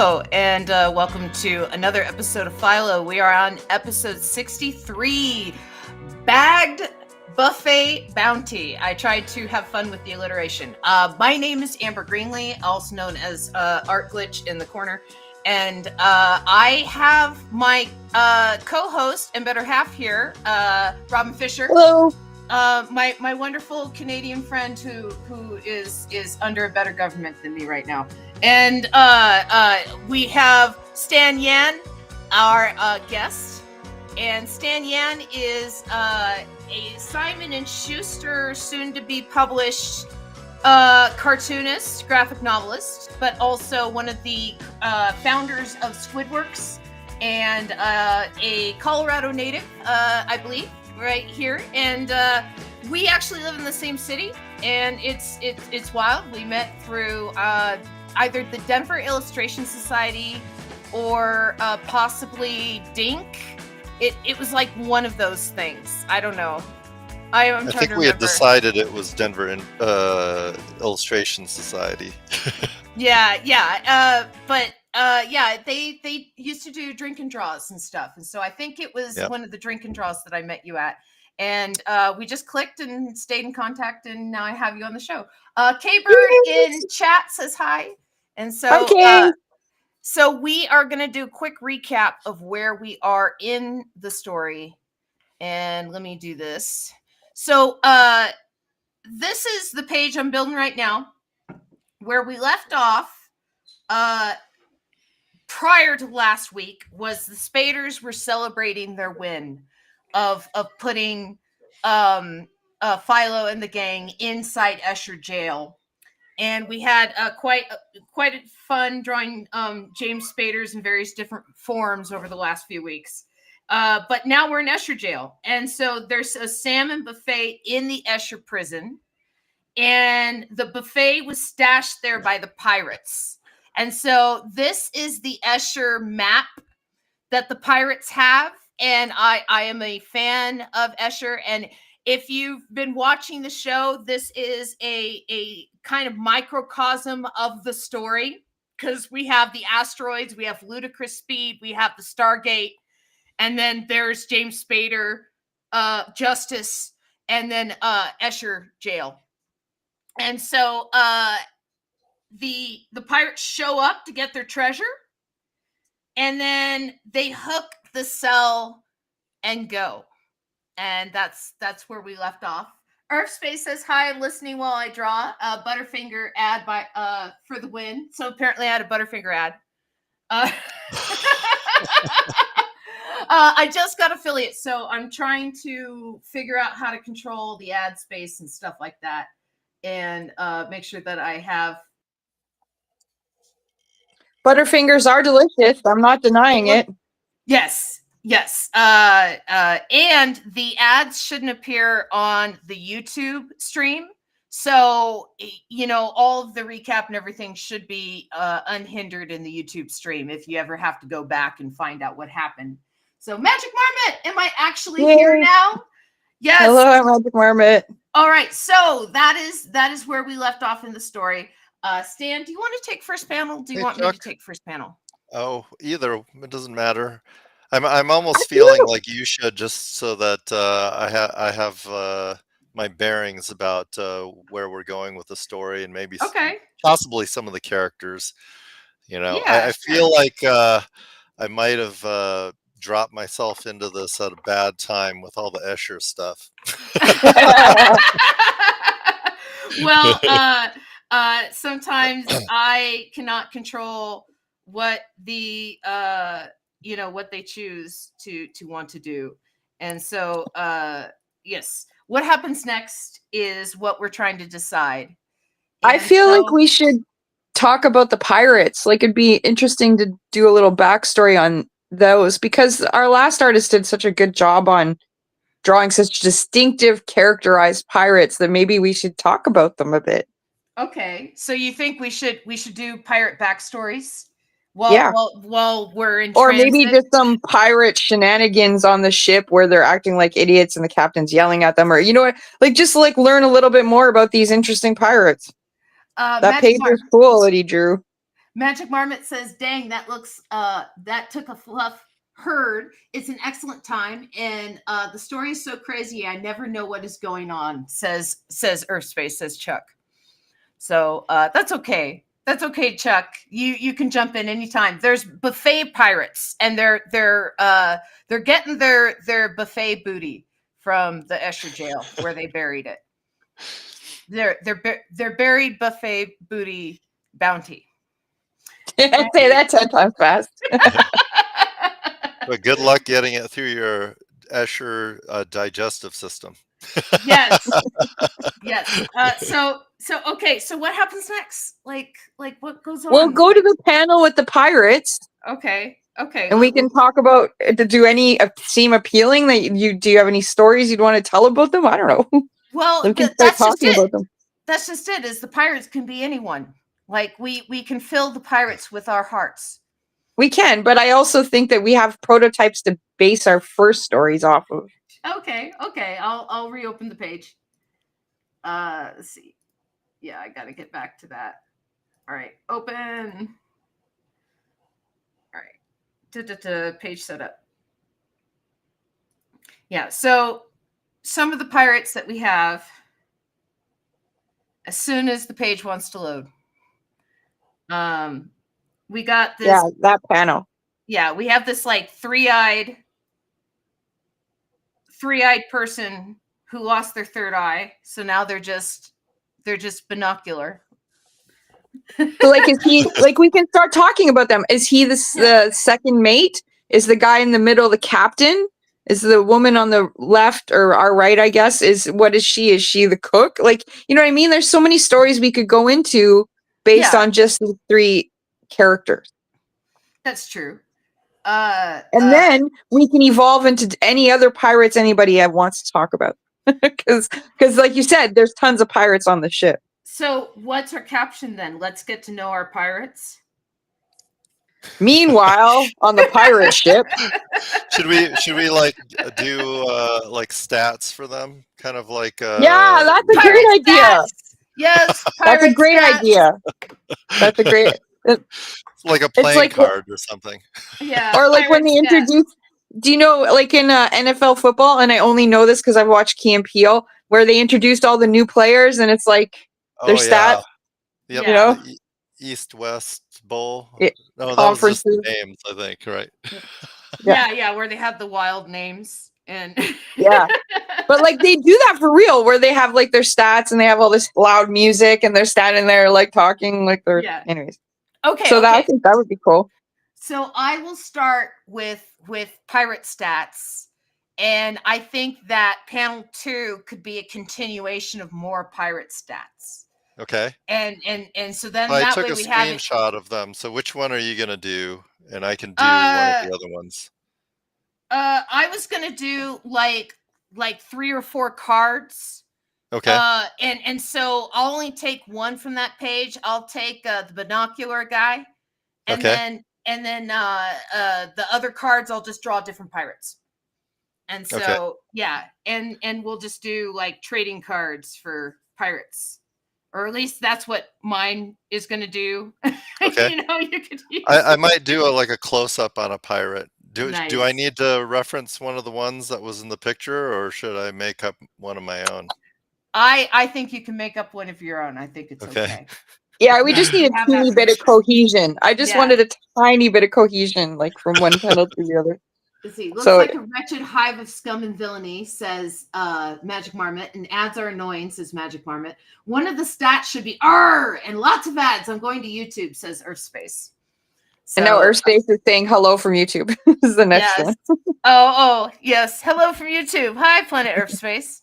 Hello, and welcome to another episode of Philo. We are on episode 63, Bagged Buffet Bounty. I tried to have fun with the alliteration. My name is Amber Greenlee, also known as Art Glitch in the Corner, and I have my co-host and better half here, Robin Fisher. Hello. My wonderful Canadian friend who is under a better government than me right now. And we have Stan Yan, our guest. And Stan Yan is a Simon & Schuster, soon-to-be published cartoonist, graphic novelist, but also one of the founders of Squidworks and a Colorado native, I believe, right here. And we actually live in the same city, and it's wild. We met through either the Denver Illustration Society or possibly Dink. It was like one of those things. I don't know. I think we had decided it was Denver Illustration Society. But they used to do drink and draws and stuff, and so I think it was one of the drink and draws that I met you at, and we just clicked and stayed in contact, and now I have you on the show. K-Bird in chat says hi, and so so we are going to do a quick recap of where we are in the story, and let me do this. So this is the page I'm building right now, where we left off. Prior to last week was the Spaders were celebrating their win of putting Philo and the gang inside Escher jail, and we had quite a fun drawing James Spaders in various different forms over the last few weeks. But now we're in Escher jail, and so there's a salmon buffet in the Escher prison, and the buffet was stashed there by the pirates. And so this is the Escher map that the pirates have. And I am a fan of Escher. And if you've been watching the show, this is a kind of microcosm of the story, because we have the asteroids, we have ludicrous speed, we have the Stargate, and then there's James Spader, Justice, and then Escher jail. And so the pirates show up to get their treasure, and then they hook the cell and go, and that's where we left off. Earthspace says hi, I'm listening while I draw. Butterfinger ad by for the win. So apparently I had a Butterfinger ad. I just got affiliate, so I'm trying to figure out how to control the ad space and stuff like that, and make sure that I have. Butterfingers are delicious. I'm not denying it. Yes. And the ads shouldn't appear on the YouTube stream. So, all of the recap and everything should be unhindered in the YouTube stream if you ever have to go back and find out what happened. So, Magic Marmot, am I actually here now? Yes. Hello, Magic Marmot. All right. So that is where we left off in the story. Stan, do you want to take first panel? Do you want me to take first panel? Oh, either. It doesn't matter. I'm almost feeling like you should, just so that I have my bearings about where we're going with the story, and maybe possibly some of the characters. I feel like I might have dropped myself into this at a bad time with all the Escher stuff. Well, sometimes I cannot control what the what they choose to want to do, and so yes, what happens next is what we're trying to decide. And I feel like we should talk about the pirates. Like, it'd be interesting to do a little backstory on those, because our last artist did such a good job on drawing such distinctive, characterized pirates that maybe we should talk about them a bit. Okay, so you think we should do pirate backstories while we're in or transit? Maybe just some pirate shenanigans on the ship where they're acting like idiots and the captain's yelling at them, or just learn a little bit more about these interesting pirates. That paper's cool that he drew. Magic Marmot says, "Dang, that looks that took a fluff herd. It's an excellent time, and the story is so crazy. I never know what is going on." Says Earthspace. Says Chuck. So that's okay. That's okay, Chuck. You can jump in anytime. There's buffet pirates, and they're getting their buffet booty from the Escher jail where they buried it. They're buried buffet booty bounty. Say that 10 times fast. But good luck getting it through your Escher digestive system. Yes. Yes. So okay. So what happens next? Like what goes on? We'll go to the panel with the pirates. Okay. Okay. And we can talk about, do any seem appealing that do you have any stories you'd want to tell about them? I don't know. Well, we can start that's just talking it. about them. That's just it. Is the pirates can be anyone. Like we can fill the pirates with our hearts. We can, but I also think that we have prototypes to base our first stories off of. Okay. Okay. I'll reopen the page. Let's see. Yeah, I got to get back to that. All right. Open. All right. Page setup. Yeah. So some of the pirates that we have, as soon as the page wants to load, we got this. Yeah, that panel. Yeah, we have this like three-eyed person who lost their third eye, so now they're just binocular. So like, is he like, we can start talking about them? Is he the second mate? Is the guy in the middle the captain? Is the woman on the left or our right, I guess, what is she? Is she the cook? Like, you know what I mean? There's so many stories we could go into based on just the three characters. That's true. And then we can evolve into any other pirates anybody wants to talk about. Because like you said, there's tons of pirates on the ship. So what's our caption then? Let's get to know our pirates. Meanwhile, on the pirate ship, should we like do like stats for them? Kind of like yeah, that's a great idea. Yes, that's a great idea. That's a great. It's like a playing card or something. Yeah. Or like when they introduce. Do you know, like in NFL football, and I only know this because I've watched Key and Peele, where they introduced all the new players, and it's like their stats. Yep. You know, East-West Bowl. Yeah. No, that was just names, I think, right? Yeah, where they have the wild names and yeah. But like they do that for real, where they have like their stats and they have all this loud music and they're standing there like talking like they're anyways. Okay. So I think that would be cool. So I will start with pirate stats, and I think that panel 2 could be a continuation of more pirate stats. Okay. And so then I that took way a we have screenshot of them. So which one are you gonna do? And I can do one of the other ones. I was gonna do like 3 or 4 cards. Okay. And so I'll only take one from that page. I'll take the binocular guy, and then the other cards I'll just draw different pirates. And so yeah, and we'll just do like trading cards for pirates. Or at least that's what mine is going to do. Okay. You know, you could use I might do like a close-up on a pirate. Do I Nice. need to reference one of the ones that was in the picture, or should I make up one of my own? I think you can make up one of your own. I think it's okay. Yeah, we just need a teeny bit of cohesion. I just wanted a tiny bit of cohesion, like from one panel to the other. Let's see. Looks like a wretched hive of scum and villainy, says Magic Marmot, and ads are annoying, says Magic Marmot. One of the stats should be "arr" and lots of ads. I'm going to YouTube, says Earthspace. So, and now Earthspace is saying hello from YouTube. This is the next one. Oh, yes. Hello from YouTube. Hi, Planet Earthspace.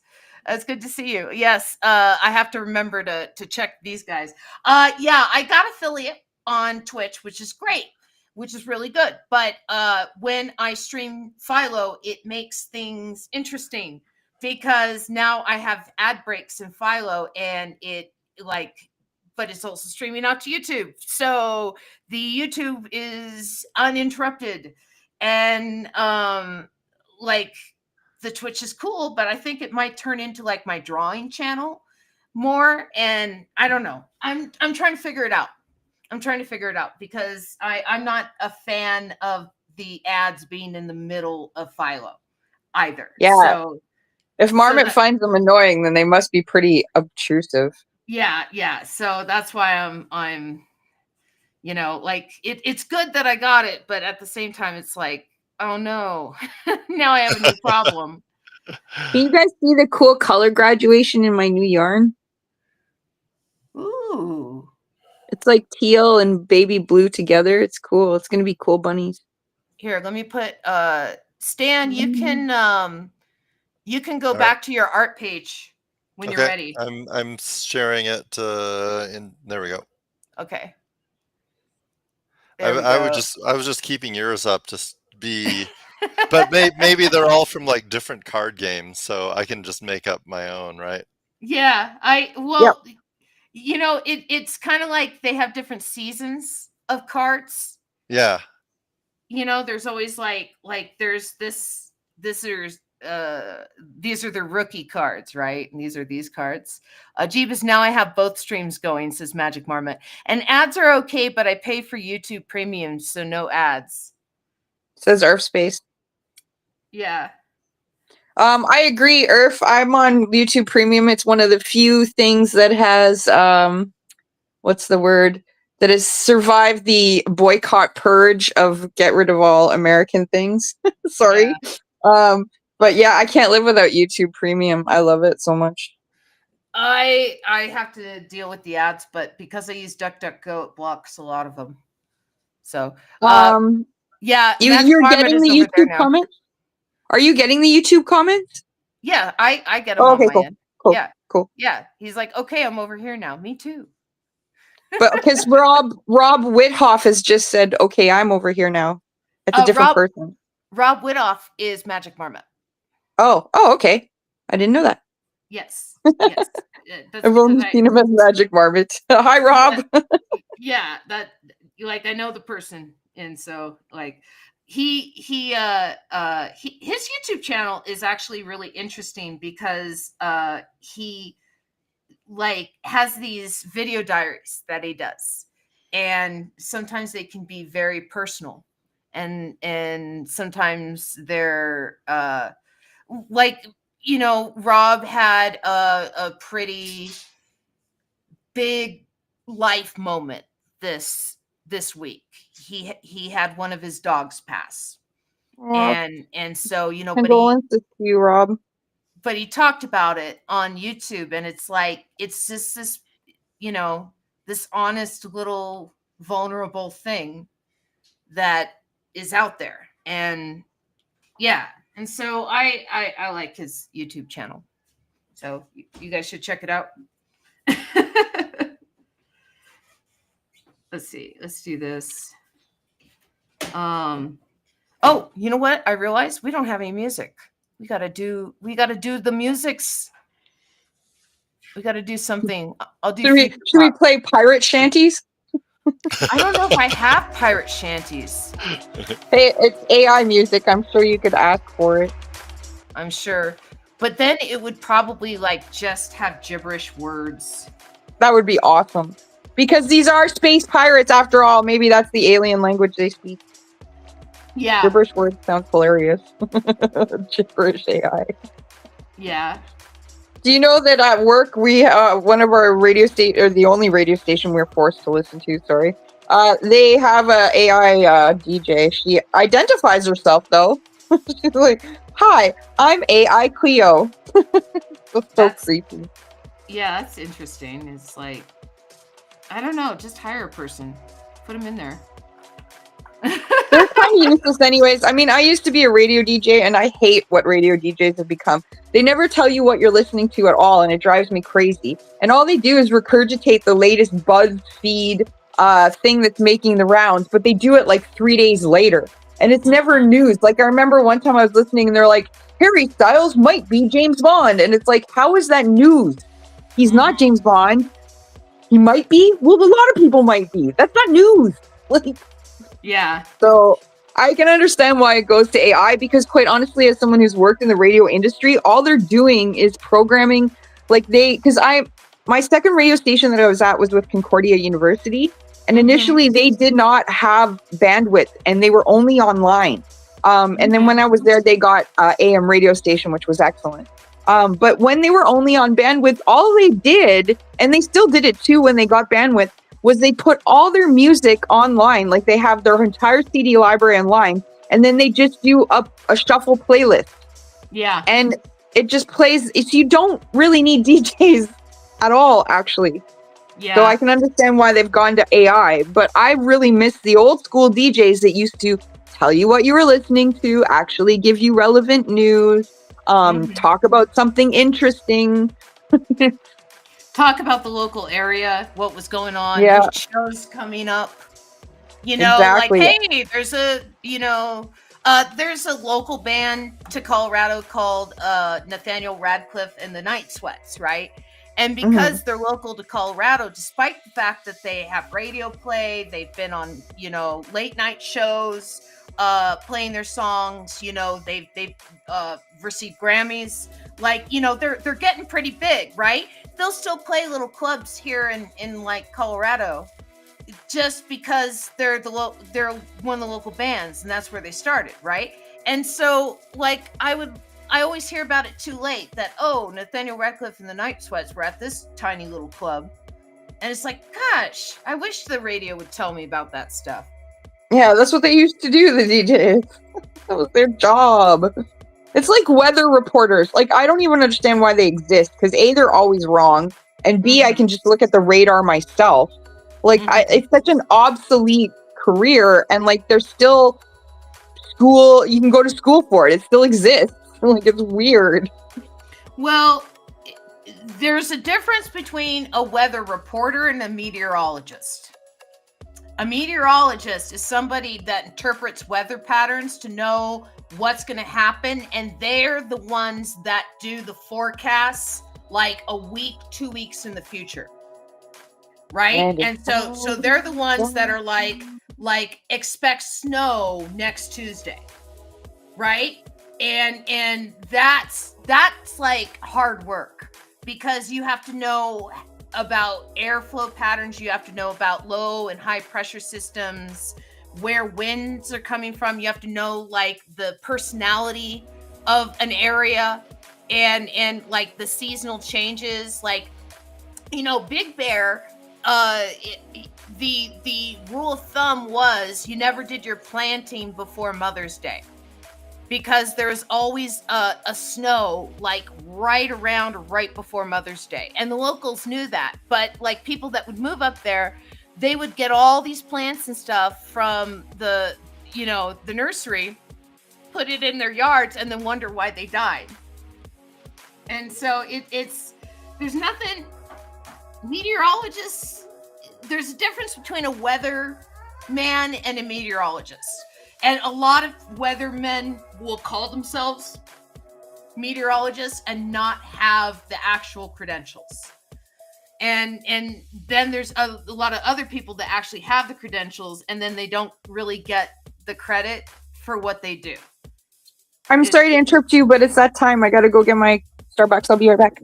It's good to see you. Yes, I have to remember to check these guys. Yeah, I got affiliate on Twitch, which is great. Which is really good. But when I stream Philo, it makes things interesting because now I have ad breaks in Philo and but it's also streaming out to YouTube. So the YouTube is uninterrupted. And the Twitch is cool, but I think it might turn into like my drawing channel more. And I don't know. I'm trying to figure it out. I'm trying to figure it out because I'm not a fan of the ads being in the middle of Philo either. Yeah. So If Marmot that- finds them annoying, then they must be pretty obtrusive. yeah. So that's why I'm like it's good that I got it, but at the same time it's like, oh no, now I have a new problem. Can you guys see the cool color graduation in my new yarn? Ooh. It's like teal and baby blue together. It's cool. It's gonna be cool bunnies. Here, let me put Stan, you can go All right. back to your art page when you're Okay, ready. I'm sharing it. There we go. Okay. I, There we I go. was just keeping yours up to be, but maybe they're all from like different card games, so I can just make up my own, right? Yeah, it's kind of like they have different seasons of cards. Yeah. There's always like there's this is these are the rookie cards, right? And these are these cards. Jeebus, now I have both streams going, says Magic Marmot. And ads are okay, but I pay for YouTube Premium, so no ads. Says Earth Space. Yeah. I agree, Earth. I'm on YouTube Premium. It's one of the few things that has what's the word? That has survived the boycott purge of get rid of all American things. Sorry. Yeah. But yeah, I can't live without YouTube Premium. I love it so much. I have to deal with the ads, but because I use DuckDuckGo, it blocks a lot of them. So yeah, you're getting the YouTube comments? Are you getting the YouTube comments? Yeah, I get them on my end. Cool. Yeah, cool. Yeah, he's like, okay, I'm over here now. Me too. But because Rob Whithoff has just said, okay, I'm over here now. It's a different person. Rob Whithoff is Magic Marmot. Oh, okay. I didn't know that. Yes. Yes. I've only seen him as Magic Marmot. Hi, Rob. Yeah, that I know the person, and so his YouTube channel is actually really interesting because he has these video diaries that he does, and sometimes they can be very personal, and sometimes they're Rob had a pretty big life moment this week. He had one of his dogs pass. And so condolences to you, Rob. But he talked about it on YouTube, and it's it's just this this honest little vulnerable thing that is out there. And yeah, and so I like his YouTube channel, so you guys should check it out. Let's see. Let's do this. Oh, you know what? I realized we don't have any music. We gotta do the musics. We gotta do something. I'll do. Should we play pirate shanties? I don't know if I have pirate shanties. Hey, it's AI music. I'm sure you could ask for it. I'm sure. But then it would probably just have gibberish words. That would be awesome. Because these are space pirates after all. Maybe that's the alien language they speak. Yeah. Gibberish words sounds hilarious. Gibberish AI. Yeah. Do you know that at work we one of our radio station, or the only radio station we're forced to listen to, sorry. They have a AI DJ. She identifies herself though. She's like, "Hi, I'm AI Cleo." That's creepy. Yeah, that's interesting. It's I don't know, just hire a person. Put them in there. They're kind of useless anyways. I mean, I used to be a radio DJ, and I hate what radio DJs have become. They never tell you what you're listening to at all, and it drives me crazy. And all they do is regurgitate the latest BuzzFeed thing that's making the rounds, but they do it 3 days later. And it's never news. I remember one time I was listening, and they're like, Harry Styles might be James Bond. And it's how is that news? He's not James Bond. He might be? Well, a lot of people might be. That's not news. Yeah. So I can understand why it goes to AI, because quite honestly, as someone who's worked in the radio industry, all they're doing is programming. My second radio station that I was at was with Concordia University, And initially they did not have bandwidth and they were only online. And then when I was there, they got AM radio station, which was excellent. But when they were only on bandwidth, all they did, and they still did it too when they got bandwidth, was they put all their music online. Like they have their entire CD library online, and then they just do a shuffle playlist. Yeah. And it just plays. You don't really need DJs at all, actually. Yeah. So I can understand why they've gone to AI, but I really miss the old school DJs that used to tell you what you were listening to, actually give you relevant news, talk about something interesting. Talk about the local area, what was going on, what shows coming up. You know, Exactly. like, hey, there's a local band to Colorado called Nathaniel Radcliffe and the Night Sweats, right? And because they're local to Colorado, despite the fact that they have radio play, they've been on, you know, late night shows, playing their songs, you know, they've received Grammys, like, you know, they're getting pretty big, right? They'll still play little clubs here in like Colorado, just because they're one of the local bands, and that's where they started, right? And so, like, I always hear about it too late that, oh, Nathaniel Radcliffe and the Night Sweats were at this tiny little club. And it's like, gosh, I wish the radio would tell me about that stuff. Yeah, that's what they used to do, the DJs. That was their job. It's like weather reporters. Like, I don't even understand why they exist, because A, they're always wrong, and B, I can just look at the radar myself. Like, it's such an obsolete career, and, like, there's still school, you can go to school for it. It still exists. Like, it's weird. Well, there's a difference between a weather reporter and a meteorologist. A meteorologist is somebody that interprets weather patterns to know what's going to happen, and they're the ones that do the forecasts like a week, 2 weeks in the future. Right? And so they're the ones that are like expect snow next Tuesday. Right? And that's like hard work, because you have to know about airflow patterns, you have to know about low and high pressure systems, where winds are coming from, you have to know like the personality of an area, and like the seasonal changes. Like, you know, Big Bear, the rule of thumb was you never did your planting before Mother's Day, because there's always a snow like right around or right before Mother's Day. And the locals knew that. But like people that would move up there, they would get all these plants and stuff from the nursery, put it in their yards, and then wonder why they died. And so there's nothing, meteorologists, there's a difference between a weather man and a meteorologist. And a lot of weathermen will call themselves meteorologists and not have the actual credentials. And then there's a lot of other people that actually have the credentials, and then they don't really get the credit for what they do. I'm sorry to interrupt you, but it's that time. I got to go get my Starbucks. I'll be right back.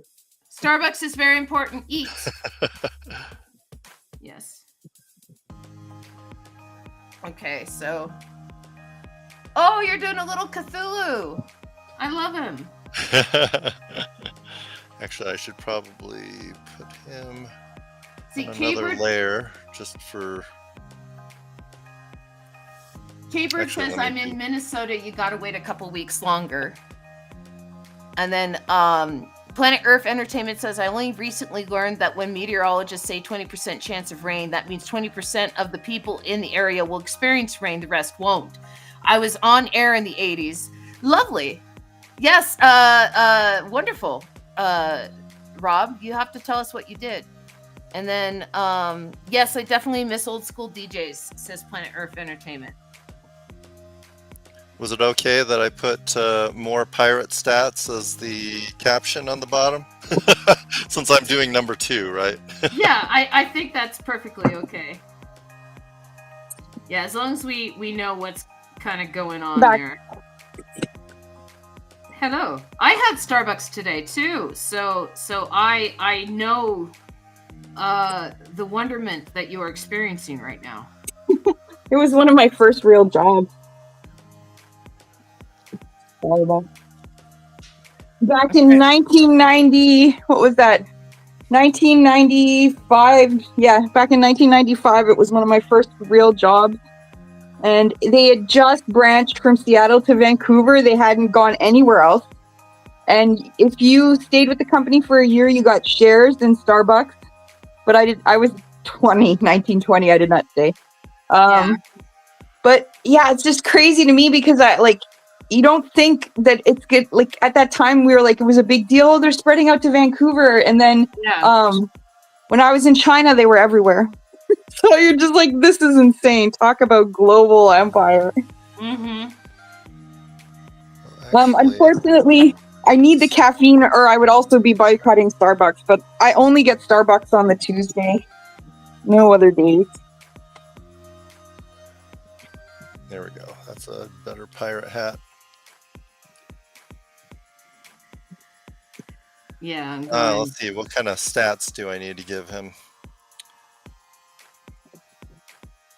Starbucks is very important. Eat. Yes. Okay, so... Oh, you're doing a little Cthulhu. I love him. Actually, I should probably put him See, on another layer just for... K-Bird says, I'm in Minnesota. You got to wait a couple weeks longer. And then Planet Earth Entertainment says, I only recently learned that when meteorologists say 20% chance of rain, that means 20% of the people in the area will experience rain. The rest won't. I was on air in the 80s. Lovely. Yes, wonderful. Rob, you have to tell us what you did. And then, yes, I definitely miss old school DJs, says Planet Earth Entertainment. Was it okay that I put more pirate stats as the caption on the bottom? Since I'm doing number 2, right? Yeah, I think that's perfectly okay. Yeah, as long as we know what's kind of going on there. Hello. I had Starbucks today too, so I know the wonderment that you are experiencing right now? It was one of my first real jobs. Volleyball. Back in Okay. 1990, what was that? 1995. Yeah, back in 1995, it was one of my first real jobs. And they had just branched from Seattle to Vancouver. They hadn't gone anywhere else. And if you stayed with the company for a year, you got shares in Starbucks. But I was 1920. I did not stay. Yeah. But yeah, it's just crazy to me because you don't think that it's good. Like at that time, we were like, it was a big deal. They're spreading out to Vancouver. And then Yeah. when I was in China, they were everywhere. So you're just like, this is insane. Talk about global empire. Mm-hmm. Actually, Unfortunately, I need the caffeine or I would also be boycotting Starbucks, but I only get Starbucks on the Tuesday. No other days. there we go. That's a better pirate hat. Yeah. I'm going. Let's see. What kind of stats do I need to give him?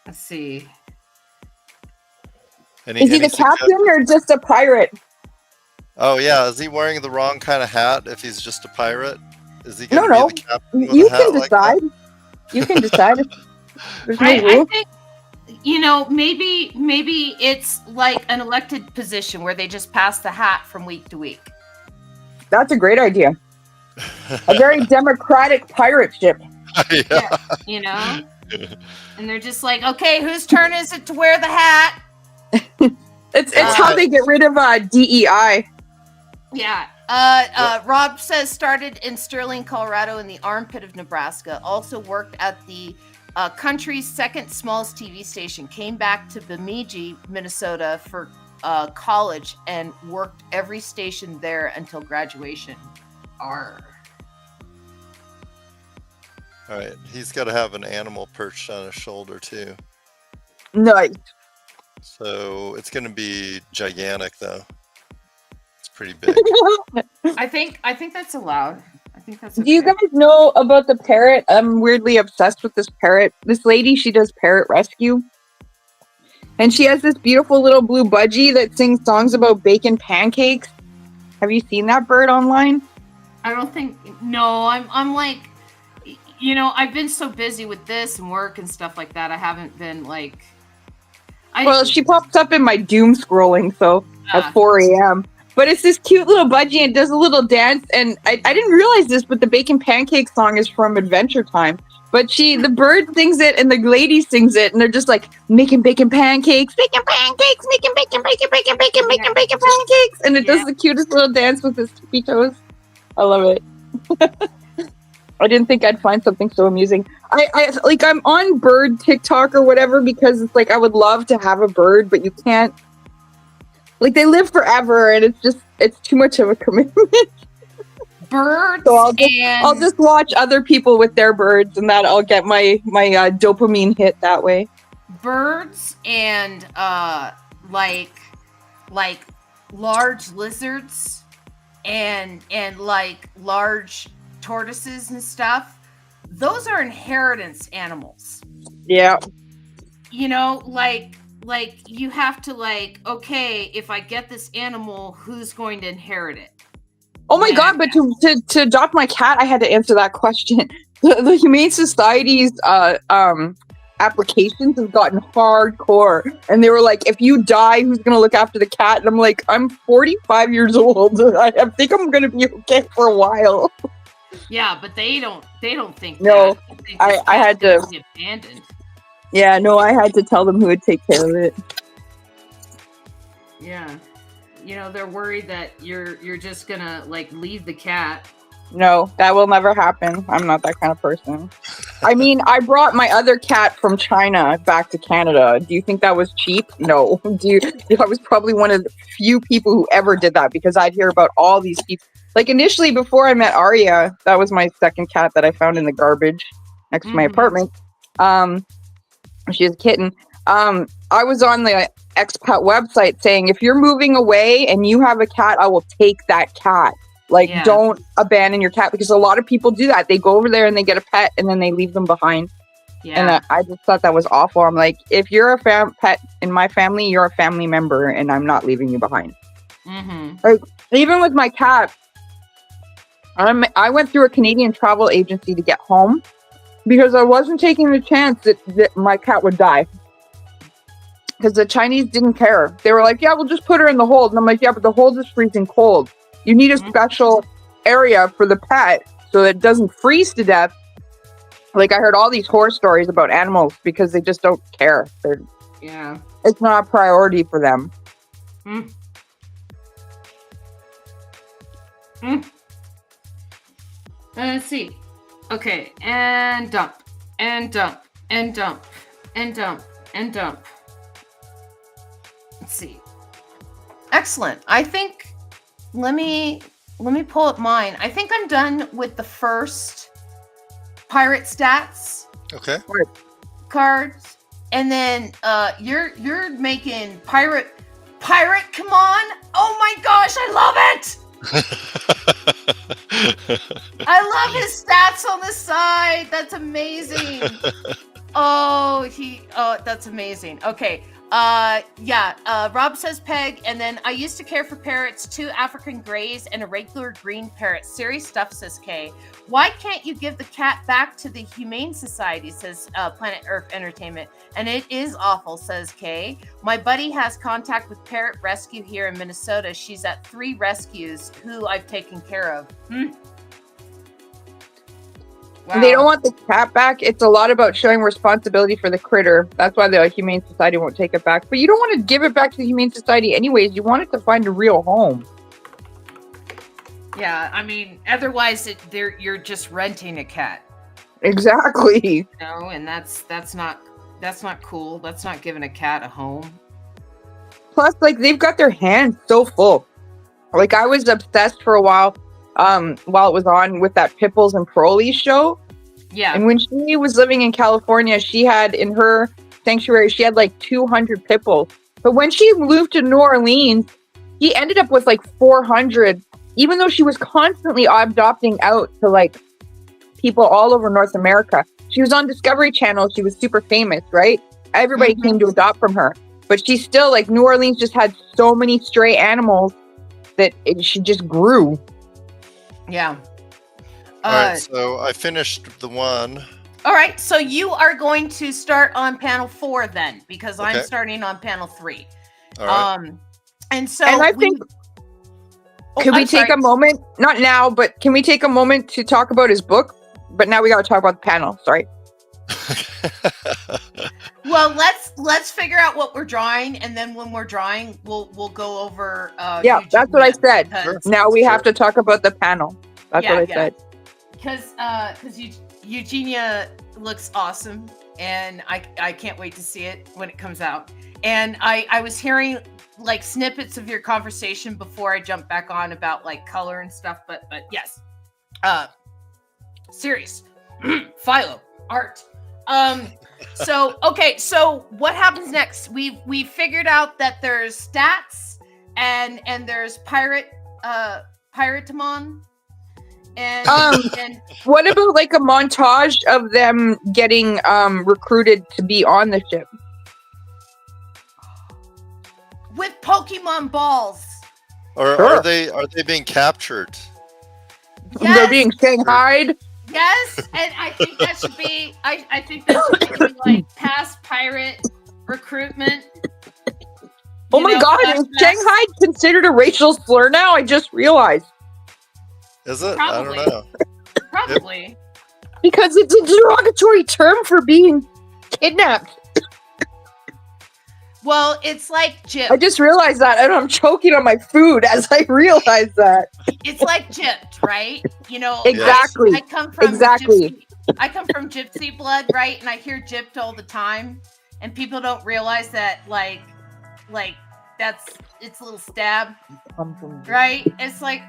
Let's see. Is he the captain or just a pirate? Oh yeah, is he wearing the wrong kind of hat if he's just a pirate? Is he going to No. be the captain with You a hat can like that? decide. You can decide. There's no I rule. think maybe it's like an elected position where they just pass the hat from week to week. That's a great idea. A very democratic pirate ship. Yeah. You know? And they're just like, okay, whose turn is it to wear the hat? It's how they get rid of DEI. Yeah. Rob says started in Sterling, Colorado, in the armpit of Nebraska. Also worked at the country's second smallest TV station. Came back to Bemidji, Minnesota for college and worked every station there until graduation. Arr. All right, he's got to have an animal perched on his shoulder too. Nice. So it's going to be gigantic, though. It's pretty big. I think that's allowed. I think that's okay. Do you guys know about the parrot? I'm weirdly obsessed with this parrot. This lady, she does parrot rescue. And she has this beautiful little blue budgie that sings songs about bacon pancakes. Have you seen that bird online? I don't think. No, I'm like, I've been so busy with this and work and stuff like that. I haven't been like. Well, she pops up in my doom scrolling, so at 4 a.m. But it's this cute little budgie and does a little dance. And I didn't realize this, but the bacon pancake song is from Adventure Time. But the bird sings it and the lady sings it, and they're just like making bacon pancakes, making pancakes, making bacon pancakes, and it does the cutest little dance with its tippy toes. I love it. I didn't think I'd find something so amusing. I'm on bird TikTok or whatever because it's like I would love to have a bird, but you can't. Like they live forever, and it's too much of a commitment. Birds. So I'll just watch other people with their birds, and that I'll get my dopamine hit that way. Birds and like large lizards and like large tortoises and stuff. Those are inheritance animals. Yeah. Like you have to okay, if I get this animal, who's going to inherit it? Oh my God, but to adopt my cat, I had to answer that question. The Humane Society's applications have gotten hardcore. And they were like, if you die, who's going to look after the cat? And I'm like, I'm 45 years old. I think I'm going to be okay for a while. Yeah, but they don't think no, that. They think I had to be abandoned. Yeah, no, I had to tell them who would take care of it. Yeah. They're worried that you're just gonna leave the cat. No, that will never happen. I'm not that kind of person. I mean, I brought my other cat from China back to Canada. Do you think that was cheap? No. I was probably one of the few people who ever did that because I'd hear about all these people. Like initially, before I met Arya, that was my second cat that I found in the garbage next to my apartment. She has a kitten. I was on the expat website saying, if you're moving away and you have a cat, I will take that cat. Like, Yeah. don't abandon your cat, because a lot of people do that. They go over there and they get a pet and then they leave them behind. And Yeah. I just thought that was awful. I'm like, if you're a pet in my family, you're a family member, and I'm not leaving you behind. Mm-hmm. Like, even with my cat, I went through a Canadian travel agency to get home because I wasn't taking the chance that my cat would die. Because the Chinese didn't care. They were like, yeah, we'll just put her in the hold. And I'm like, yeah, but the hold is freezing cold. You need a special area for the pet so that it doesn't freeze to death. Like, I heard all these horror stories about animals because they just don't care. Yeah. It's not a priority for them. Let's see. Okay, and dump, and dump, and dump, and dump, and dump. Let's see. Excellent. I think let me pull up mine. I think I'm done with the first pirate stats Okay. cards, and then you're making pirate. Come on! Oh my gosh, I love it! I love his stats on the side. That's amazing. Oh, that's amazing. Okay. Rob says Peg, and then I used to care for parrots, 2 African greys and a regular green parrot. Serious stuff, says Kay. Why can't you give the cat back to the Humane Society, says Planet Earth Entertainment. And it is awful, says Kay. My buddy has contact with Parrot Rescue here in Minnesota. She's at 3 rescues who I've taken care of. Wow. They don't want the cat back. It's a lot about showing responsibility for the critter. That's why the Humane Society won't take it back. But you don't want to give it back to the Humane Society anyways. You want it to find a real home. Yeah, I mean, otherwise you're just renting a cat. Exactly. You know, and that's not cool. That's not giving a cat a home. Plus, like, they've got their hands so full. Like, I was obsessed for a while while it was on with that Pipples and Crowley show. Yeah. And when she was living in California, she had in her sanctuary, she had like 200 Pipples. But when she moved to New Orleans, she ended up with like 400, even though she was constantly adopting out to like people all over North America. She was on Discovery Channel. She was super famous, right? Everybody came to adopt from her. But she still, like, New Orleans just had so many stray animals that she just grew. Yeah. All right, so I finished the one. All right, so you are going to start on panel 4 then, because Okay. I'm starting on panel 3. All right. And so And I think, can we take a moment, not now, but can we take a moment to talk about his book? But now we got to talk about the panel. Sorry. Well, let's figure out what we're drawing, and then when we're drawing, we'll go over. Yeah, that's what I said. Sure. Now we have to talk about the panel. That's what I said. Because Eugenia looks awesome, and I can't wait to see it when it comes out. And I was hearing like snippets of your conversation before I jumped back on about like color and stuff, but yes, serious. Philo art. So what happens next? We've figured out that there's stats and there's piratemon. And what about like a montage of them getting recruited to be on the ship with Pokemon balls? Or Sure. are they being captured? Yes. They're being shanghaied. Yes, and I think that should be. I think that should be like past pirate recruitment. Oh my God, is Shanghai considered a racial slur now? I just realized. Is it? Probably. I don't know. Probably. Because it's a derogatory term for being kidnapped. Well, it's like gypped. I just realized that, and I'm choking on my food as I realize that. It's like gypped, right? You know, Exactly. I come from Exactly. gypsy blood, right? And I hear gypped all the time, and people don't realize that, like it's a little stab, right? It's like,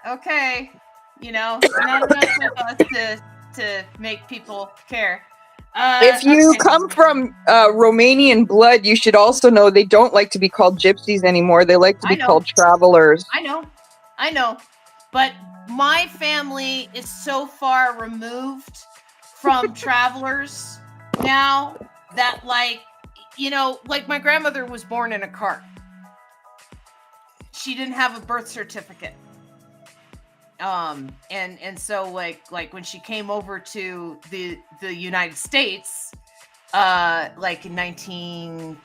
okay, you know, not enough of us to make people care. If you come from Romanian blood, you should also know they don't like to be called gypsies anymore. They like to be called travelers. I know. But my family is so far removed from travelers now that, like, like my grandmother was born in a cart. She didn't have a birth certificate. And so like when she came over to the United States, like in 1920s,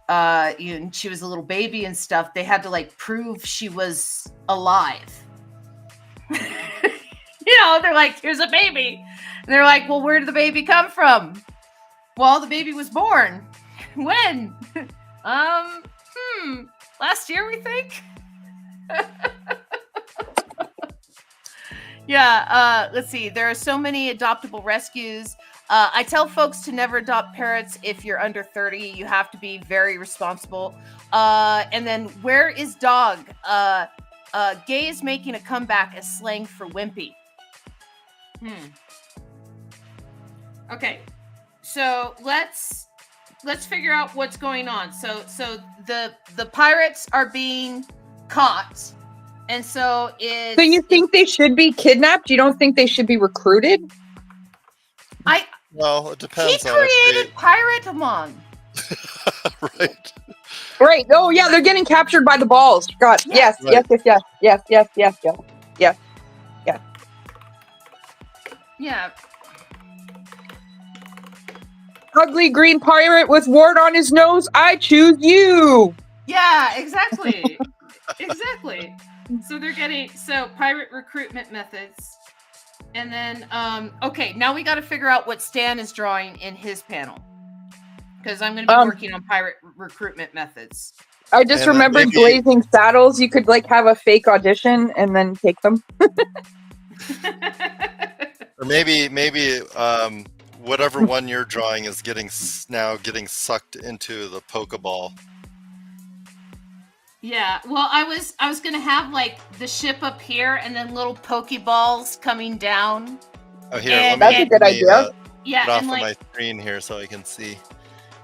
1930s, she was a little baby and stuff. They had to like prove she was alive. They're like, here's a baby. And they're like, well, where did the baby come from? Well, the baby was born. When? Last year, we think. Yeah, let's see. There are so many adoptable rescues. I tell folks to never adopt parrots if you're under 30. You have to be very responsible. And then, where is dog? Gay is making a comeback as slang for wimpy. Okay, so let's figure out what's going on. So the pirates are being caught. And so it's... So you think they should be kidnapped? You don't think they should be recruited? Well, it depends. He created Piratemon. Right. Right. Oh, yeah, they're getting captured by the balls. God. Yes. Yes. Right. Yes. Yeah. Ugly green pirate with wart on his nose. I choose you. Yeah, exactly. Exactly. So they're getting pirate recruitment methods. And then okay, now we got to figure out what Stan is drawing in his panel. Because I'm going to be working on pirate recruitment methods. I just remembered Blazing Saddles. You could like have a fake audition and then take them. Or maybe whatever one you're drawing is getting sucked into the Pokeball. Yeah, well, I was gonna have like the ship up here and then little Pokeballs coming down. Oh, here, that's a good idea. Yeah, get off and of like my screen here so I can see.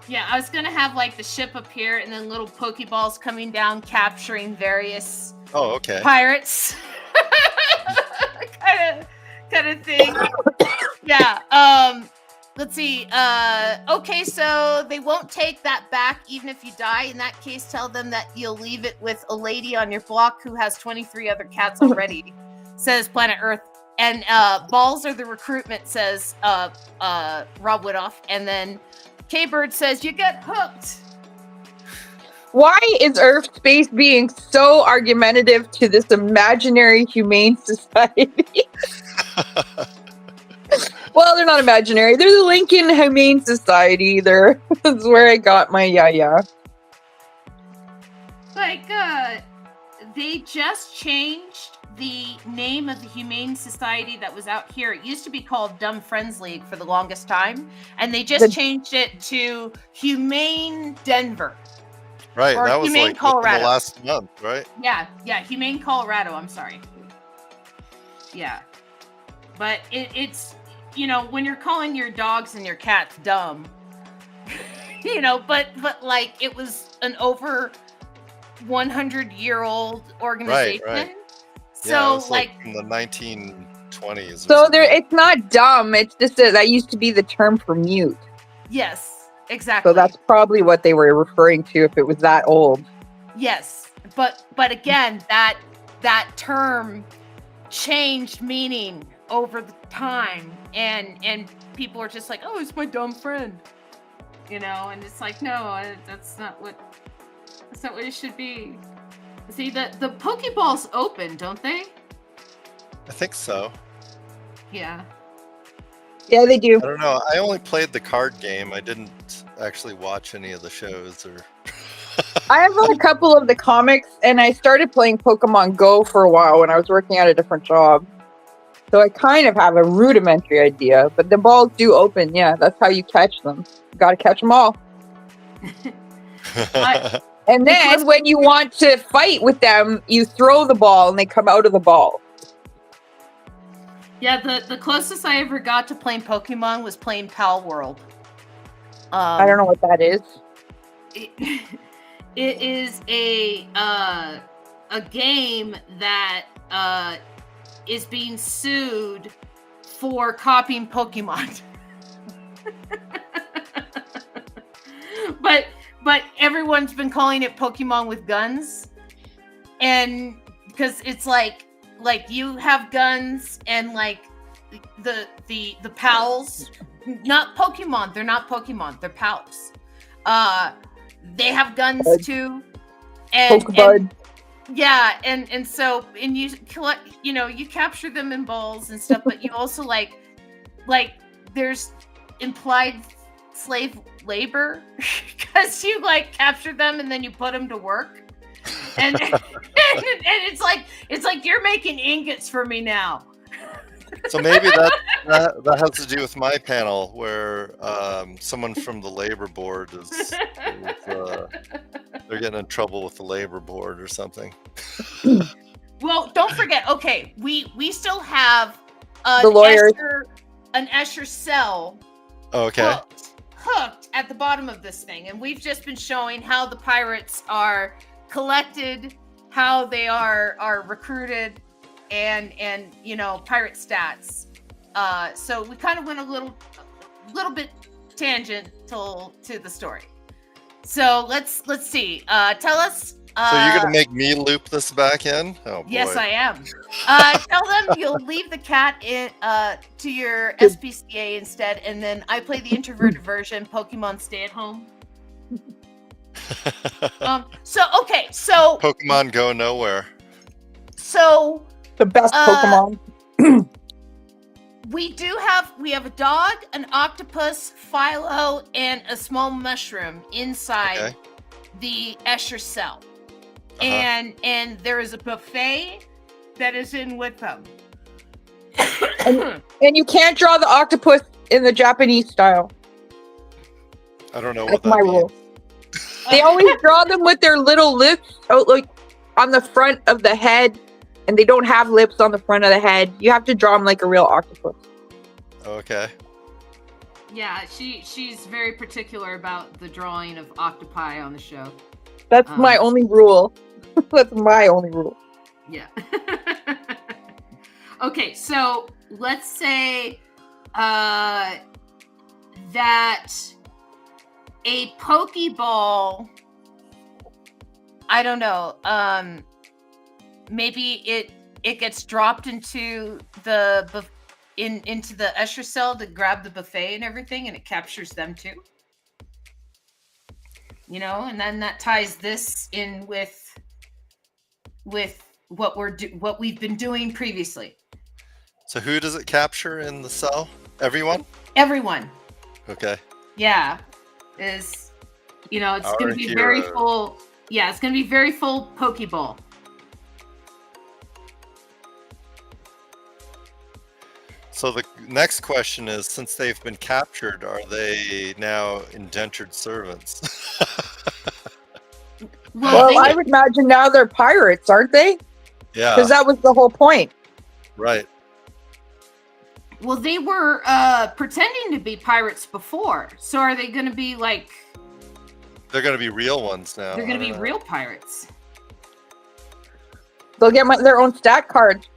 Yeah, I was gonna have like the ship up here and then little Pokeballs coming down, capturing various pirates, kind of thing. Yeah. Let's see. Okay, so they won't take that back even if you die. In that case, tell them that you'll leave it with a lady on your block who has 23 other cats already, says Planet Earth. And balls are the recruitment, says Rob Whittoff. And then K-Bird says, you get hooked. Why is Earth Space being so argumentative to this imaginary humane society? Well, they're not imaginary. They're the Lincoln Humane Society. That's where I got my yeah. Like, they just changed the name of the Humane Society that was out here. It used to be called Dumb Friends League for the longest time, and they just changed it to Humane Denver. Right, or that was Humane like Colorado. the last month, right? Yeah, Humane Colorado. I'm sorry. Yeah, but it's when you're calling your dogs and your cats dumb, but like it was an over 100-year-old organization. Right. So yeah, it was like in the 1920s. So it's not dumb. It's just that used to be the term for mute. Yes, exactly. So that's probably what they were referring to if it was that old. Yes, but again, that term changed meaning over the time, and people are just like, oh, it's my dumb friend, and it's like, no, that's not what it should be. See, the Pokeballs open, don't they? I think so. Yeah. Yeah, they do. I don't know. I only played the card game. I didn't actually watch any of the shows or. I have a couple of the comics, and I started playing Pokemon Go for a while when I was working at a different job. So I kind of have a rudimentary idea, but the balls do open. Yeah, that's how you catch them. You got to catch them all. And then when you want to fight with them, you throw the ball and they come out of the ball. Yeah, the closest I ever got to playing Pokemon was playing Pal World. I don't know what that is. It is a a game that is being sued for copying Pokemon. but everyone's been calling it Pokemon with guns, and because it's like you have guns and like the pals, not Pokemon. They're not Pokemon. They're pals. They have guns too, and yeah, and so you collect, you capture them in balls and stuff, but you also like there's implied slave labor because you like capture them and then you put them to work, and and it's like you're making ingots for me now. So maybe that has to do with my panel, where someone from the labor board is they're getting in trouble with the labor board or something. Well, don't forget. Okay, we still have The lawyers. an Escher cell Okay. hooked at the bottom of this thing, and we've just been showing how the pirates are collected, how they are recruited, and pirate stats. So we kind of went a little bit tangential to the story. So let's see. Tell us. So you're gonna make me loop this back in? Oh boy. Yes, I am. Tell them you'll leave the cat in to your SPCA instead, and then I play the introverted version, Pokemon Stay at Home. So Pokemon Go Nowhere. So The best Pokemon. we have a dog, an octopus, Philo, and a small mushroom inside the Escher cell. And there is a buffet that is in with them. And you can't draw the octopus in the Japanese style. I don't know That's what that my means. rule. They always draw them with their little lips out like on the front of the head, and they don't have lips on the front of the head. You have to draw them like a real octopus. Okay. Yeah, she's very particular about the drawing of octopi on the show. That's my only rule. That's my only rule. Yeah. Okay, so let's say that a Pokeball, I don't know, maybe it gets dropped into the into the Escher cell to grab the buffet and everything, and it captures them too. And then that ties this in with what we've been doing previously. So who does it capture in the cell? Everyone? Everyone. Okay. Yeah. It's going to be Our very hero. full. Yeah, it's going to be very full Pokeball. So the next question is, since they've been captured, are they now indentured servants? Well, I would imagine now they're pirates, aren't they? Yeah. Because that was the whole point. Right. Well, they were pretending to be pirates before. So are they going to be like... They're going to be real ones now. They're going to be real pirates. They'll get their own stat cards.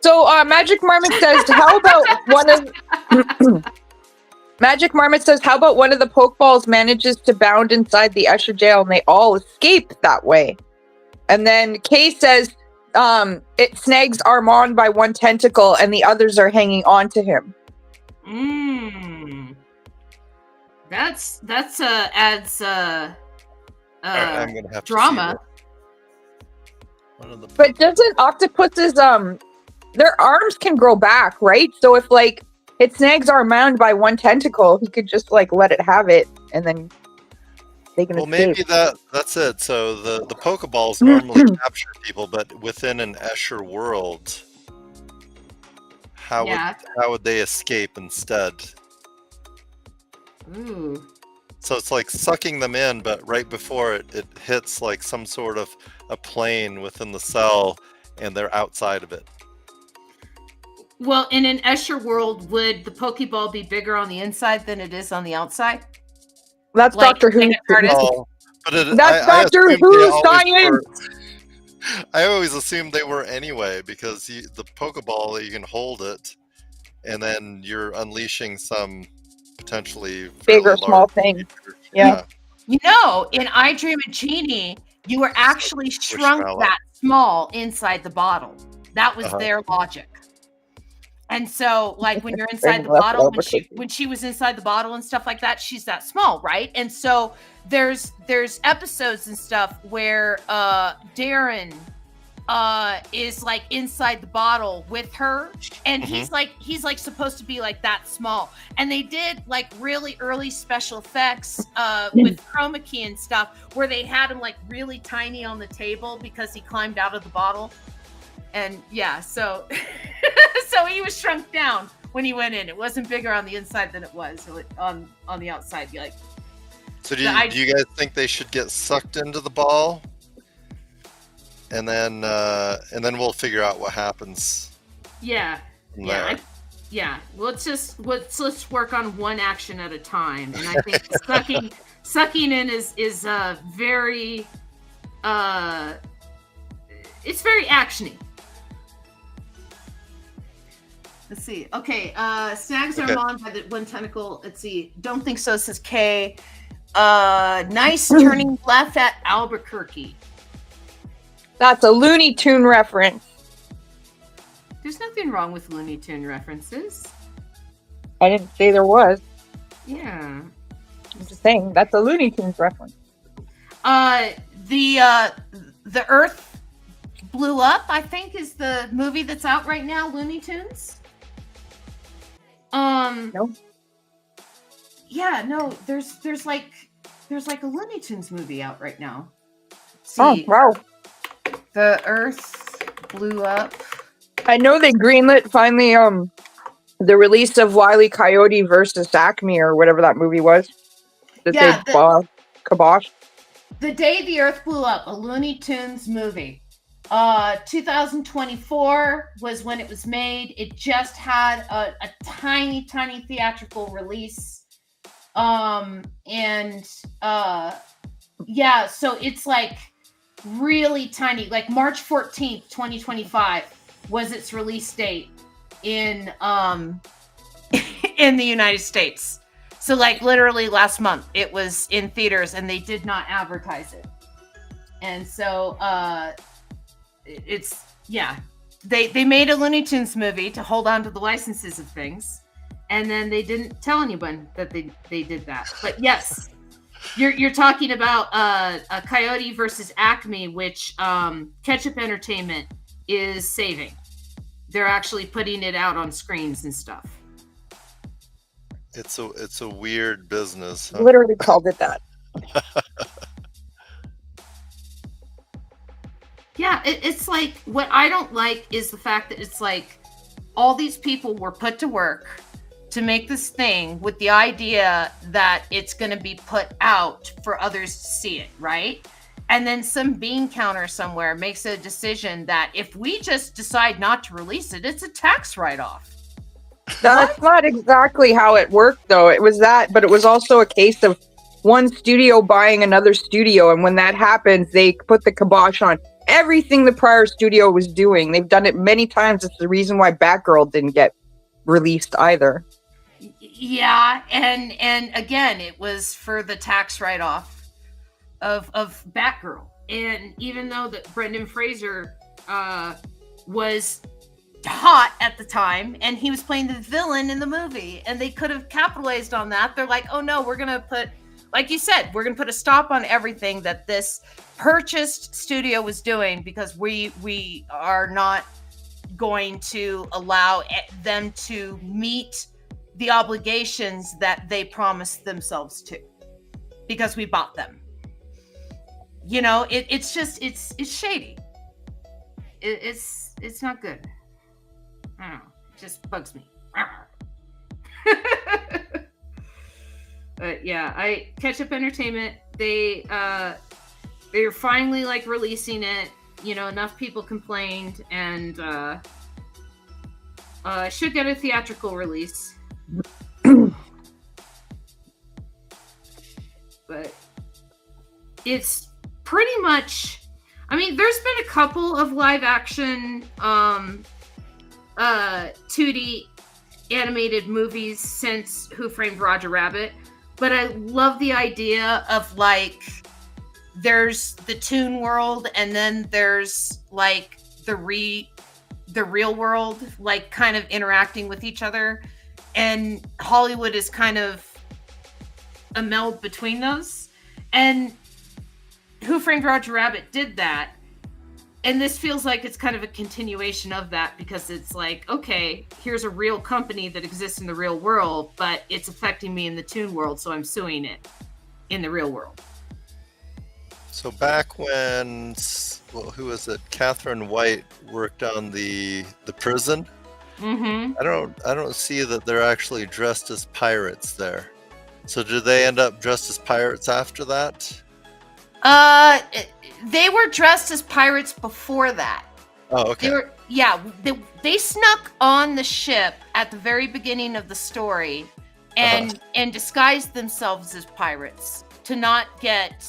So Magic Marmot says, how about one of... Magic Marmot says, how about one of the Pokeballs manages to bound inside the Escher jail and they all escape that way? And then Kay says, it snags Armand by one tentacle and the others are hanging on to him. That's adds I'm gonna have drama. But doesn't octopuses their arms can grow back, right? So if like it snags Armand by one tentacle, he could just like let it have it and then they can escape. Maybe that's it. So the Pokeballs normally capture people, but within an Escher world, how would they escape instead? Ooh. So it's like sucking them in, but right before it hits like some sort of a plane within the cell, and they're outside of it. Well, in an Escher world, would the Pokeball be bigger on the inside than it is on the outside? That's like, Doctor Who. No, but That's Doctor Who science. I always assumed they were anyway because the Pokeball, you can hold it, and then you're unleashing some potentially Big fairly or large small thing. creature. Yeah. Yeah, You know, in I Dream of Jeannie, you were actually shrunk Squishmallow. that small inside the bottle. That was Uh-huh. their logic. And so, like when you're inside Bring the left bottle, over cookie. when she was inside the bottle and stuff like that, she's that small, right? And so there's episodes and stuff where Darren is like inside the bottle with her, and Mhm. he's like supposed to be like that small. And they did like really early special effects with chroma key and stuff where they had him like really tiny on the table because he climbed out of the bottle. And yeah, so so he was shrunk down when he went in. It wasn't bigger on the inside than it was on the outside. Like, So do you guys think they should get sucked into the ball, and then we'll figure out what happens yeah, from yeah, there? yeah. Let's work on one action at a time. And I think sucking in is very it's very actiony. Let's see. Okay, snags Okay. are on by the one tentacle. Let's see. Don't think so, says Kay. Nice turning left at Albuquerque. That's a Looney Tune reference. There's nothing wrong with Looney Tune references. I didn't say there was. Yeah. I'm just saying that's a Looney Tunes reference. The Earth Blew Up, I think, is the movie that's out right now. Looney Tunes. No. Yeah, no. There's like a Looney Tunes movie out right now. Oh, See, wow. The Earth Blew Up. I know they greenlit finally the release of Wile E. Coyote versus Acme or whatever that movie was. That Yeah, they kibosh. The Day the Earth Blew Up, a Looney Tunes movie. 2024 was when it was made. It just had a tiny theatrical release. Yeah, so it's like really tiny. Like March 14th, 2025 was its release date in in the United States. So like literally last month it was in theaters and they did not advertise it. And so it's yeah. They made a Looney Tunes movie to hold on to the licenses of things, and then they didn't tell anyone that they did that. But yes, you're talking about a Coyote versus Acme, which Ketchup Entertainment is saving. They're actually putting it out on screens and stuff. It's a weird business. Huh? Literally called it that. Yeah, it's like, what I don't like is the fact that it's like all these people were put to work to make this thing with the idea that it's going to be put out for others to see it, right? And then some bean counter somewhere makes a decision that if we just decide not to release it, it's a tax write-off. That's not exactly how it worked, though. It was that, but it was also a case of one studio buying another studio, and when that happens, they put the kibosh on everything the prior studio was doing. They've done it many times. It's the reason why Batgirl didn't get released either. Yeah, and again, it was for the tax write-off of Batgirl. And even though that Brendan Fraser was hot at the time and he was playing the villain in the movie, and they could have capitalized on that, they're like, oh no, we're gonna put, like you said, we're gonna put a stop on everything that this purchased studio was doing, because we are not going to allow them to meet the obligations that they promised themselves to, because we bought them. You know, it's just it's shady. It's not good. I don't know. It just bugs me. But yeah, Ketchup Entertainment, they're finally like releasing it. You know, enough people complained, and should get a theatrical release. But it's pretty much, I mean, there's been a couple of live action 2D animated movies since Who Framed Roger Rabbit, but I love the idea of like there's the Toon World and then there's like the real world, like kind of interacting with each other, and Hollywood is kind of a meld between those. And Who Framed Roger Rabbit did that. And this feels like it's kind of a continuation of that, because it's like, okay, here's a real company that exists in the real world, but it's affecting me in the Toon World, so I'm suing it in the real world. So back when, well, who was it? Catherine White worked on the prison. Mm-hmm. I don't see that they're actually dressed as pirates there. So did they end up dressed as pirates after that? They were dressed as pirates before that. Oh, okay. They snuck on the ship at the very beginning of the story and disguised themselves as pirates to not get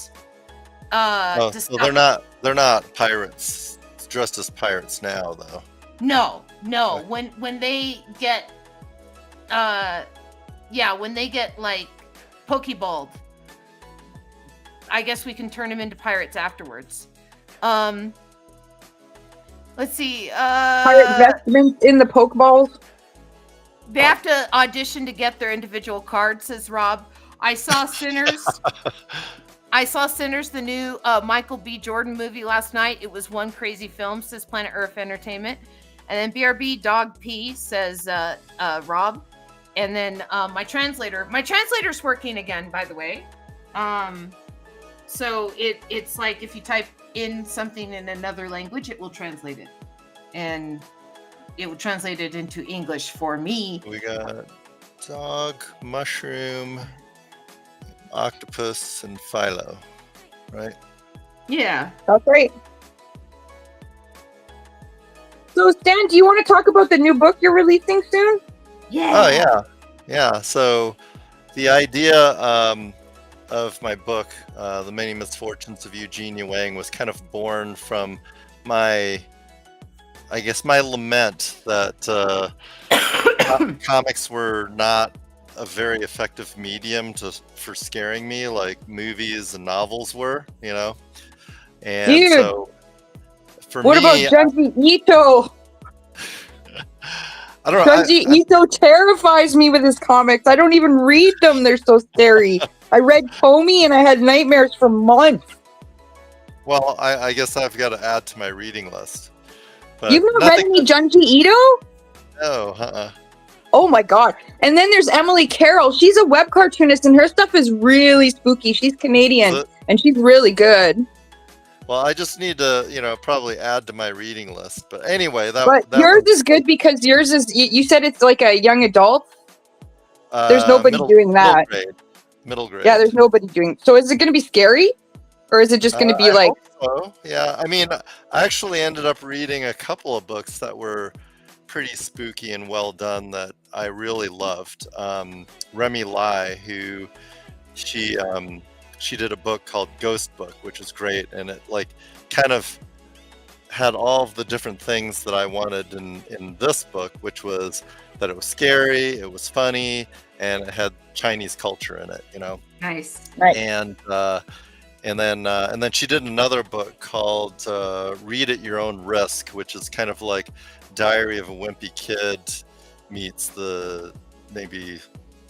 So discovered. they're not pirates dressed as pirates now though. No. Okay. When they get when they get like pokeballed, I guess we can turn them into pirates afterwards. Let's see. Pirate vestments in the Pokeballs. They have to audition to get their individual cards, says Rob. I saw Sinners. The new Michael B. Jordan movie last night. It was one crazy film, says Planet Earth Entertainment. And then BRB Dog P, says Rob. And then my translator's working again, by the way. So it's like if you type in something in another language, it will translate it. And it will translate it into English for me. We got dog, mushroom, octopus, and Philo, right? Yeah. That's right. So, Stan, do you want to talk about the new book you're releasing soon? Yeah. Oh yeah. So the idea of my book, The Many Misfortunes of Eugenia Wang, was kind of born from my lament that comics were not a very effective medium for scaring me like movies and novels were, you know? And Dude, so for what me, about Junji Ito? I don't know. Junji Ito terrifies me with his comics. I don't even read them. They're so scary. I read Comey and I had nightmares for months. Well, I guess I've got to add to my reading list. But You've not read any Junji Ito? No, Oh my god. And then there's Emily Carroll. She's a web cartoonist and her stuff is really spooky. She's Canadian and she's really good. Well, I just need to, probably add to my reading list. But anyway, But yours is good because yours is, you said it's like a young adult. There's nobody doing that. Middle grade. Yeah, there's nobody doing. So is it going to be scary? Or is it just going to be I hope so. Yeah, I mean, I actually ended up reading a couple of books that were pretty spooky and well done that I really loved. Remy Lai, who she did a book called Ghost Book, which is great, and it like kind of had all of the different things that I wanted in this book, which was that it was scary, it was funny, and it had Chinese culture in it, Nice. Right. And then she did another book called Read at Your Own Risk, which is kind of like Diary of a Wimpy Kid meets maybe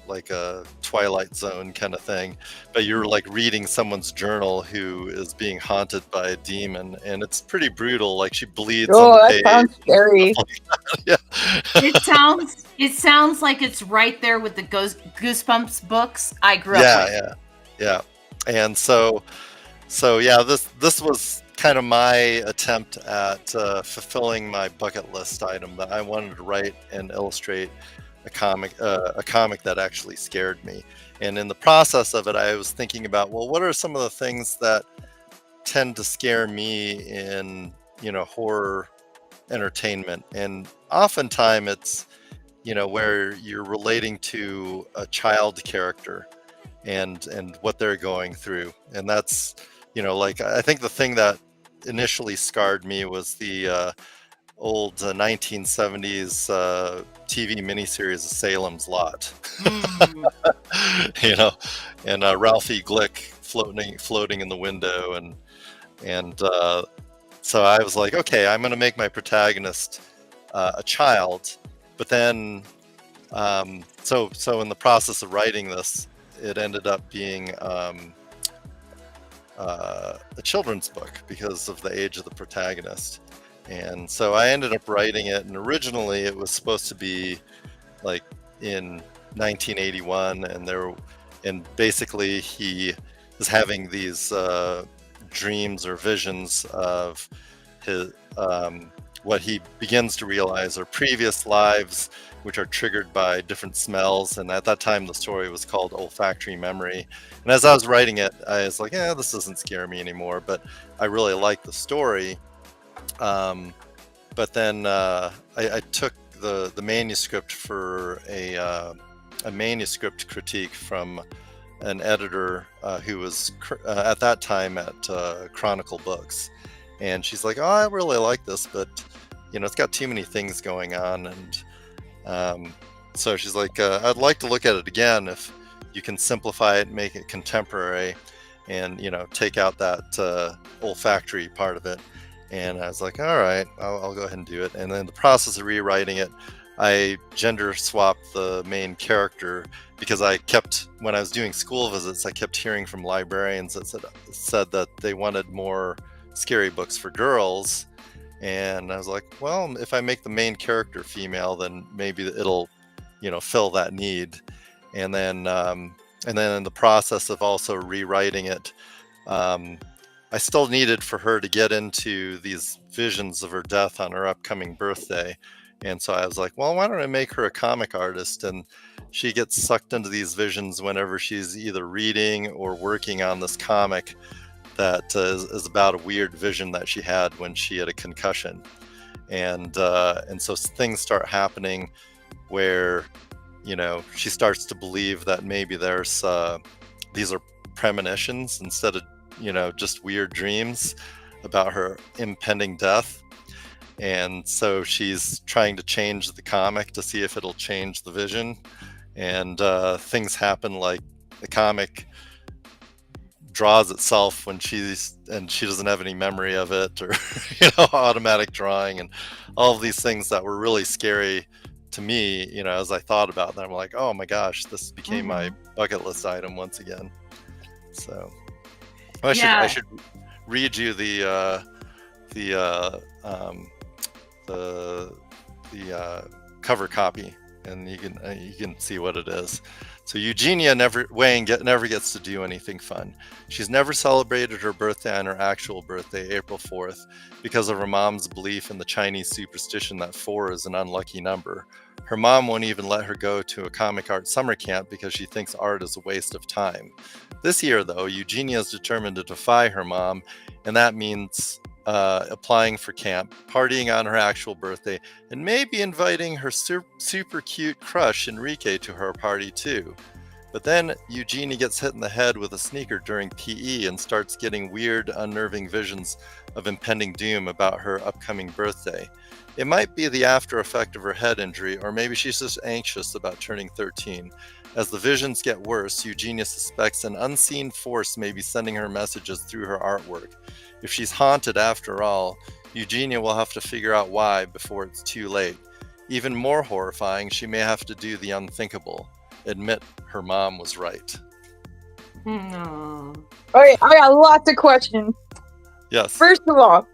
like a Twilight Zone kind of thing, but you're like reading someone's journal who is being haunted by a demon, and it's pretty brutal. Like she bleeds on the page. Sounds scary. Yeah. It sounds like it's right there with the Goosebumps books I grew up with. Yeah. And so yeah, this was kind of my attempt at fulfilling my bucket list item that I wanted to write and illustrate a comic that actually scared me. And in the process of it, I was thinking about, well, what are some of the things that tend to scare me in horror entertainment? And oftentimes it's where you're relating to a child character and what they're going through. And that's like I think the thing that initially scarred me was the old 1970s TV miniseries of Salem's Lot. Mm. You know, and Ralphie Glick floating in the window, and so I was like, okay, I'm going to make my protagonist a child, but then so in the process of writing this, it ended up being a children's book because of the age of the protagonist. And so I ended up writing it, and originally it was supposed to be like in 1981, and basically he is having these dreams or visions of his what he begins to realize are previous lives, which are triggered by different smells. And at that time, the story was called Olfactory Memory. And as I was writing it, I was like, yeah, this doesn't scare me anymore, but I really like the story. But then I took the manuscript for a manuscript critique from an editor who was at that time at Chronicle Books, and she's like, "Oh, I really like this, but it's got too many things going on." And so she's like, "I'd like to look at it again if you can simplify it, make it contemporary, and take out that olfactory part of it." And I was like, all right, I'll go ahead and do it. And then the process of rewriting it, I gender swapped the main character because when I was doing school visits, I kept hearing from librarians that said that they wanted more scary books for girls. And I was like, well, if I make the main character female, then maybe it'll, fill that need. And then in the process of also rewriting it, I still needed for her to get into these visions of her death on her upcoming birthday. And so I was like, well, why don't I make her a comic artist? And she gets sucked into these visions whenever she's either reading or working on this comic that is about a weird vision that she had when she had a concussion. And so things start happening where, she starts to believe that maybe there's these are premonitions instead of just weird dreams about her impending death. And so she's trying to change the comic to see if it'll change the vision. And things happen, like the comic draws itself when she doesn't have any memory of it, or automatic drawing, and all of these things that were really scary to me, as I thought about them. I'm like, oh my gosh, this became my bucket list item once again. So I should read you the cover copy, and you can see what it is. So Eugenia never gets to do anything fun. She's never celebrated her birthday on her actual birthday, April 4th, because of her mom's belief in the Chinese superstition that 4 is an unlucky number. Her mom won't even let her go to a comic art summer camp because she thinks art is a waste of time. This year, though, Eugenia is determined to defy her mom, and that means applying for camp, partying on her actual birthday, and maybe inviting her super cute crush Enrique to her party too. But then Eugenia gets hit in the head with a sneaker during PE and starts getting weird, unnerving visions of impending doom about her upcoming birthday. It might be the after effect of her head injury, or maybe she's just anxious about turning 13. As the visions get worse, Eugenia suspects an unseen force may be sending her messages through her artwork. If she's haunted after all, Eugenia will have to figure out why before it's too late. Even more horrifying, she may have to do the unthinkable. Admit her mom was right. No. Okay, I got lots of questions. Yes. First of all,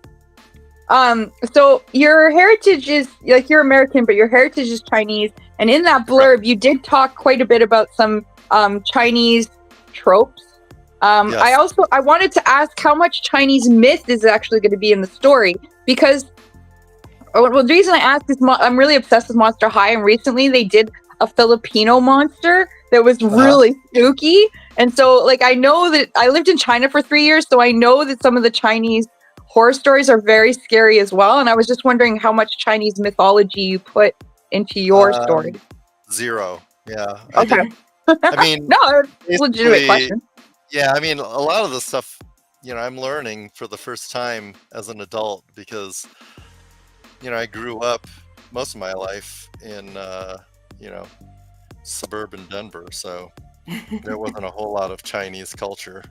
so your heritage is, like, you're American, but your heritage is Chinese. And in that blurb, you did talk quite a bit about some Chinese tropes. Yes. I wanted to ask how much Chinese myth is actually going to be in the story, because the reason I asked is I'm really obsessed with Monster High, and recently they did a Filipino monster that was really spooky. And so, like, I know that I lived in China for 3 years, so I know that some of the Chinese horror stories are very scary as well. And I was just wondering how much Chinese mythology you put into your story. 0. Yeah. Okay. I mean, no, legitimate question. Yeah, I mean, a lot of the stuff I'm learning for the first time as an adult because, I grew up most of my life in, suburban Denver. So there wasn't a whole lot of Chinese culture.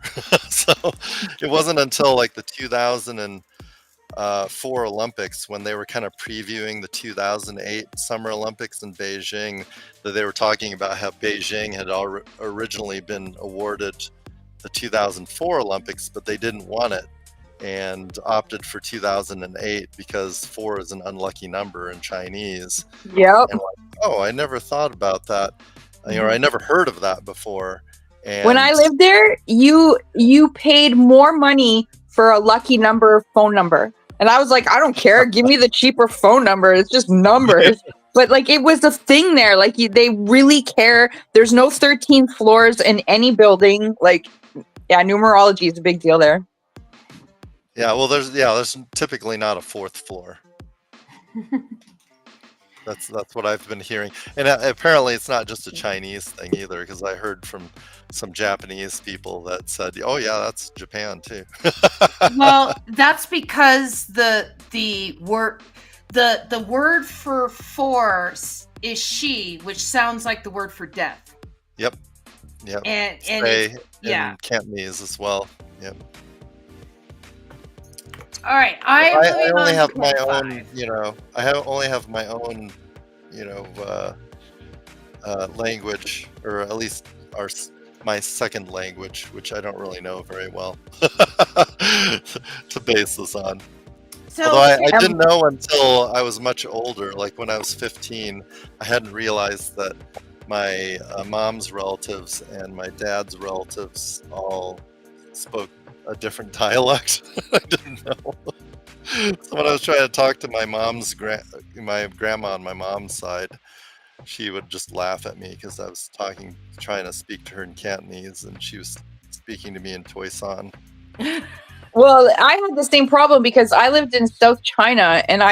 So it wasn't until like the 2004 Olympics when they were kind of previewing the 2008 Summer Olympics in Beijing that they were talking about how Beijing had originally been awarded the 2004 Olympics, but they didn't want it and opted for 2008 because 4 is an unlucky number in Chinese. Yep. And like, oh, I never thought about that. I never heard of that before. And When I lived there, you paid more money for a lucky number phone number. And I was like, I don't care. Give me the cheaper phone number. It's just numbers. But like it was a thing there. Like they really care. There's no 13 floors in any building. Like, yeah, numerology is a big deal there. Yeah, well, there's typically not a 4th floor. That's what I've been hearing, and apparently it's not just a Chinese thing either, because I heard from some Japanese people that said, "Oh yeah, that's Japan too." Well, that's because the word for 4 is she, which sounds like the word for death. Yep. And Say yeah, in Cantonese as well. Yep. All right, I only have my own, only have my own, language, or at least my second language, which I don't really know very well, to base this on. So, although I didn't know until I was much older, like when I was 15, I hadn't realized that my mom's relatives and my dad's relatives all spoke a different dialect. I didn't know. So when I was trying to talk to my mom's my grandma on my mom's side, she would just laugh at me because I was trying to speak to her in Cantonese, and she was speaking to me in Toisan. Well, I had the same problem because I lived in South China, and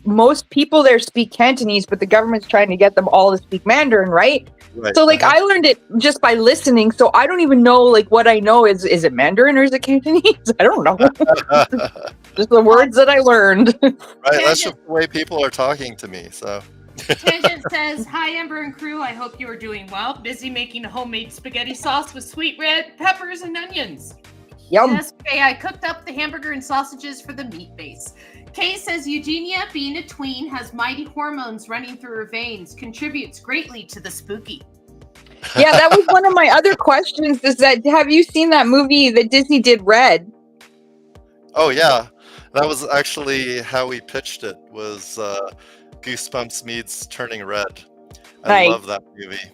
most people there speak Cantonese, but the government's trying to get them all to speak Mandarin, right? Right. So like I learned it just by listening, so I don't even know like what I know is it Mandarin or is it Cantonese? I don't know. Just the words that I learned. Right, that's just the way people are talking to me. So Tangent says, "Hi Amber and crew, I hope you are doing well. Busy making a homemade spaghetti sauce with sweet red peppers and onions. Yum. Yesterday I cooked up the hamburger and sausages for the meat base." Kay says, "Eugenia, being a tween, has mighty hormones running through her veins, contributes greatly to the spooky." Yeah, that was one of my other questions, is that have you seen that movie that Disney did, Red? Oh yeah, that was actually how we pitched it, was Goosebumps meets Turning Red. I love that movie.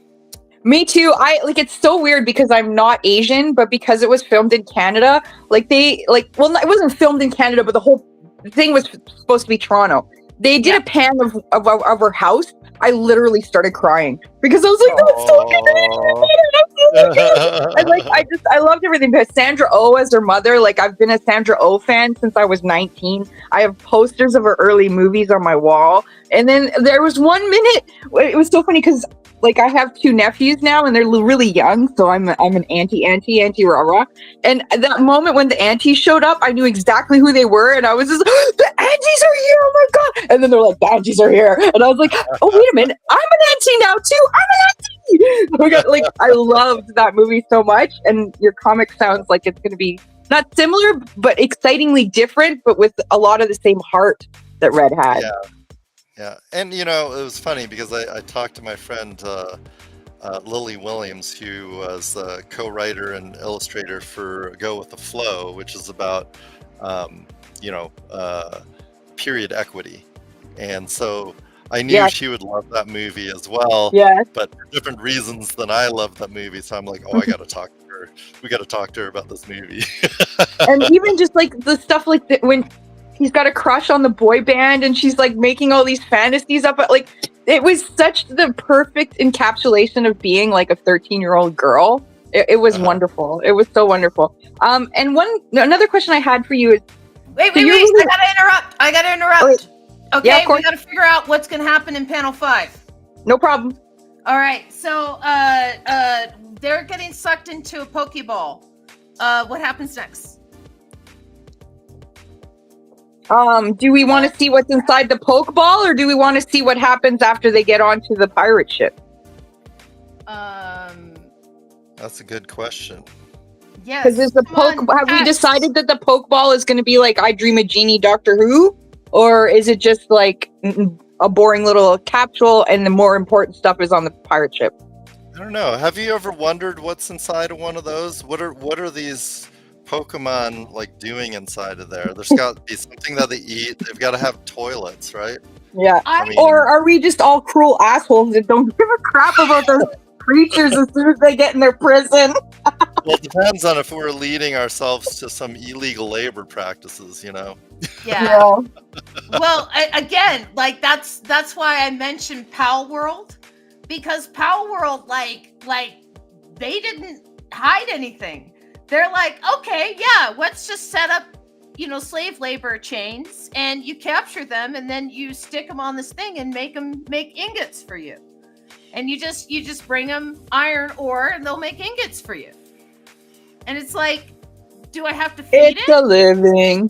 Me too. It's so weird because I'm not Asian, but because it was filmed in Canada, it wasn't filmed in Canada, but the whole thing was supposed to be Toronto. They did a pan of our house. I literally started crying because I was like, "That's so good!" I loved everything. Because Sandra Oh as her mother, like I've been a Sandra Oh fan since I was 19. I have posters of her early movies on my wall. And then there was one minute, it was so funny because like I have 2 nephews now and they're really young, so I'm an auntie rah. And that moment when the aunties showed up, I knew exactly who they were, and I was just, the aunties are here! Oh my god! And then they're like, the aunties are here, and I was like, oh wait a minute, I'm an auntie now too! I'm an auntie! I loved that movie so much, and your comic sounds like it's going to be not similar, but excitingly different, but with a lot of the same heart that Red had. Yeah, and it was funny because I talked to my friend Lily Williams, who was a co-writer and illustrator for Go with the Flow, which is about period equity, and so I knew she would love that movie as well. Yeah, but for different reasons than I love that movie. So I'm like, oh, I got to talk to her. We got to talk to her about this movie. And even just like the stuff like when he's got a crush on the boy band and she's like making all these fantasies up, like it was such the perfect encapsulation of being like a 13-year-old girl. It was wonderful. It was so wonderful. And another question I had for you is, wait, I gotta interrupt. Okay, yeah, we gotta figure out what's gonna happen in panel 5. No problem. All right, so they're getting sucked into a Pokeball. What happens next? Do we want to see what's inside the Pokeball, or do we want to see what happens after they get onto the pirate ship? That's a good question. Yes. Because is the have we decided that the Pokeball is going to be like I Dream a Genie, Doctor Who, or is it just like a boring little capsule, and the more important stuff is on the pirate ship? I don't know. Have you ever wondered what's inside of one of those? What are these Pokemon like doing inside of there? There's got to be something that they eat. They've got to have toilets, right? Yeah. Or are we just all cruel assholes that don't give a crap about those creatures as soon as they get in their prison? Well, it depends on if we're leading ourselves to some illegal labor practices, you know. Yeah. Well, again, like that's why I mentioned Pal World, because Pal World, like they didn't hide anything. They're like, okay, yeah, let's just set up, slave labor chains, and you capture them, and then you stick them on this thing and make ingots for you. And you just bring them iron ore, and they'll make ingots for you. And it's like, do I have to feed it? It's a living.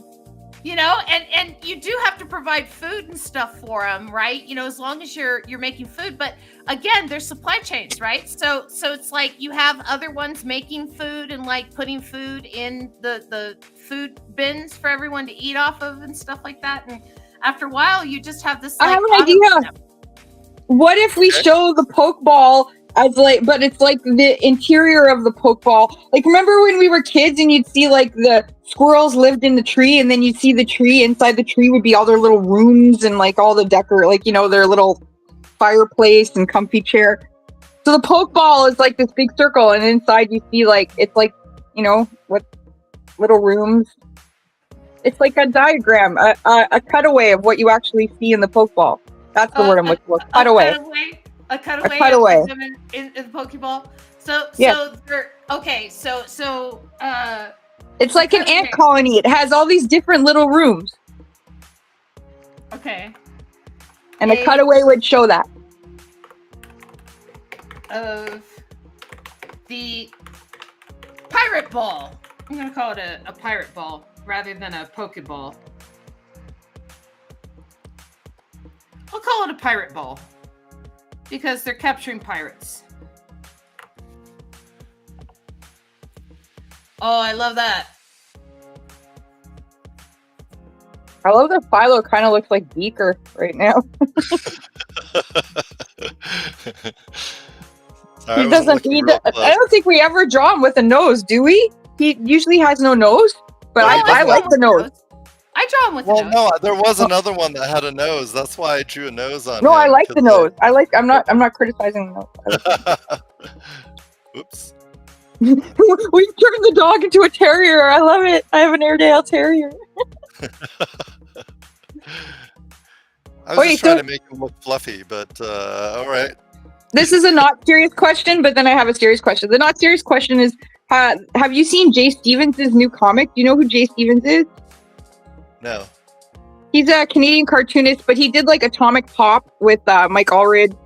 And you do have to provide food and stuff for them, right? As long as you're making food. But again, there's supply chains, right? So it's like you have other ones making food and like putting food in the food bins for everyone to eat off of and stuff like that. And after a while, you just have this. Like, I have an idea. What if we show the Pokeball as but it's like the interior of the Pokeball? Like, remember when we were kids and you'd see like the squirrels lived in the tree, and then you'd see the tree, inside the tree would be all their little rooms and like all the their little fireplace and comfy chair. So the Pokeball is like this big circle, and inside you see like, it's like, what little rooms. It's like a diagram, a cutaway of what you actually see in the Pokeball. That's the word I'm looking for. Cutaway. A cutaway. A cutaway. In the Pokeball. So it's like an ant colony. It has all these different little rooms. Okay. And a cutaway would show that. Of the pirate ball. I'm gonna call it a pirate ball rather than a Pokeball. I'll call it a pirate ball because they're capturing pirates. Oh, I love that. I love that Philo kind of looks like Beaker right now. He doesn't need I don't think we ever draw him with a nose, do we? He usually has no nose, but I like the nose. I draw him with a nose. No, there was another one that had a nose. That's why I drew a nose on him. No, I like the nose. I'm not criticizing the nose. Oops. We turned the dog into a terrier. I love it. I have an Airedale Terrier. I was just trying to make him look fluffy, but all right. This is a not serious question, but then I have a serious question. The not serious question is, have you seen Jay Stevens' new comic? Do you know who Jay Stevens is? No. He's a Canadian cartoonist, but he did like Atomic Pop with Mike Allred.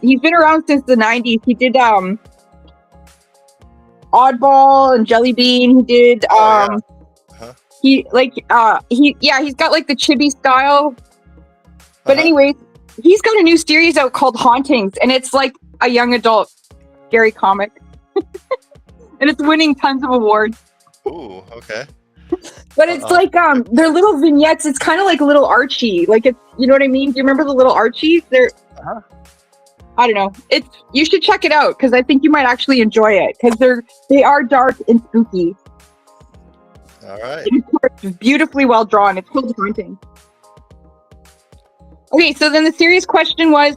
He's been around since the 90s. He did Oddball and Jelly Bean. He did he's got like the chibi style. But anyways, he's got a new series out called Hauntings, and it's like a young adult scary comic. And it's winning tons of awards. Ooh, okay. But it's like they're little vignettes. It's kind of like little Archie. Like, it's, you know what I mean? Do you remember the little Archies? They're I don't know. You should check it out because I think you might actually enjoy it because they are dark and spooky. All right. It's beautifully well drawn. It's called Haunting. Okay, so then the serious question was,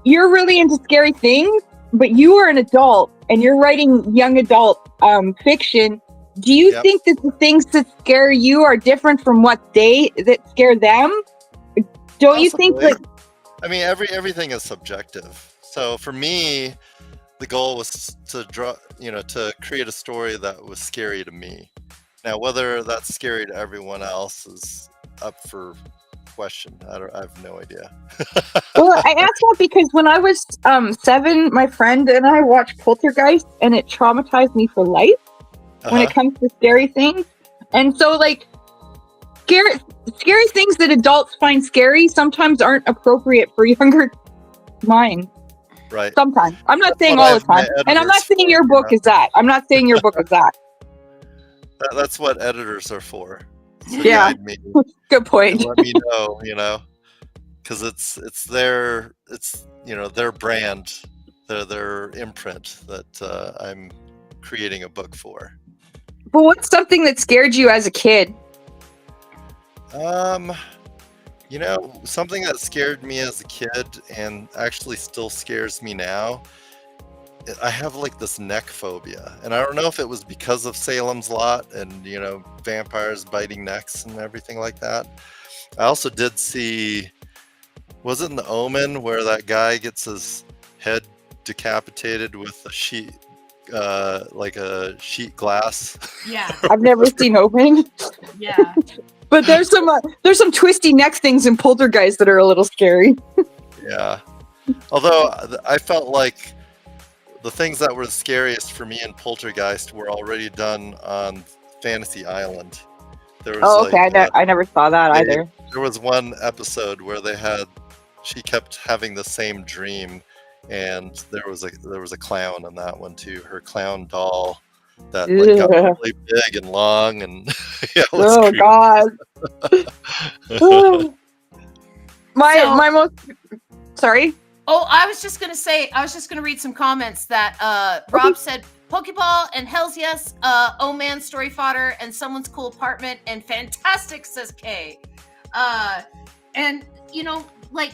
you're really into scary things, but you are an adult and you're writing young adult fiction. Do you think that the things that scare you are different from what that scare them? Don't you think that? I mean, everything is subjective. So for me, the goal was to to create a story that was scary to me. Now, whether that's scary to everyone else is up for question. I have no idea. Well, I asked that because when I was 7, my friend and I watched Poltergeist, and it traumatized me for life when it comes to scary things. And so, like, scary things that adults find scary sometimes aren't appropriate for younger minds. Right. Sometimes. I'm not That's saying what I all the have my time. And I'm not editors saying for, your you book know? is that. I'm not saying your book is that. That's what editors are for. To Yeah. guide me Good and point. let me know, because it's their their brand, their imprint that I'm creating a book for. But what's something that scared you as a kid? Something that scared me as a kid and actually still scares me now. I have like this neck phobia, and I don't know if it was because of Salem's Lot and vampires biting necks and everything like that. I also did see, was it in The Omen where that guy gets his head decapitated with a sheet, like a sheet glass? Yeah. I've never seen Open. Yeah. But there's some twisty neck things in Poltergeist that are a little scary. Yeah. Although I felt like the things that were the scariest for me in Poltergeist were already done on Fantasy Island. There was Oh, okay. I never saw that either. there was one episode where she kept having the same dream, and there was a clown in that one too. Her clown doll that like got Ugh. really big and long, and yeah, it was Oh creepy. God. my most sorry. Oh, I was just gonna read some comments that Rob said Pokeball and Hells Yes, Oh Man Story Fodder and Someone's Cool Apartment and Fantastic, says Kay. And like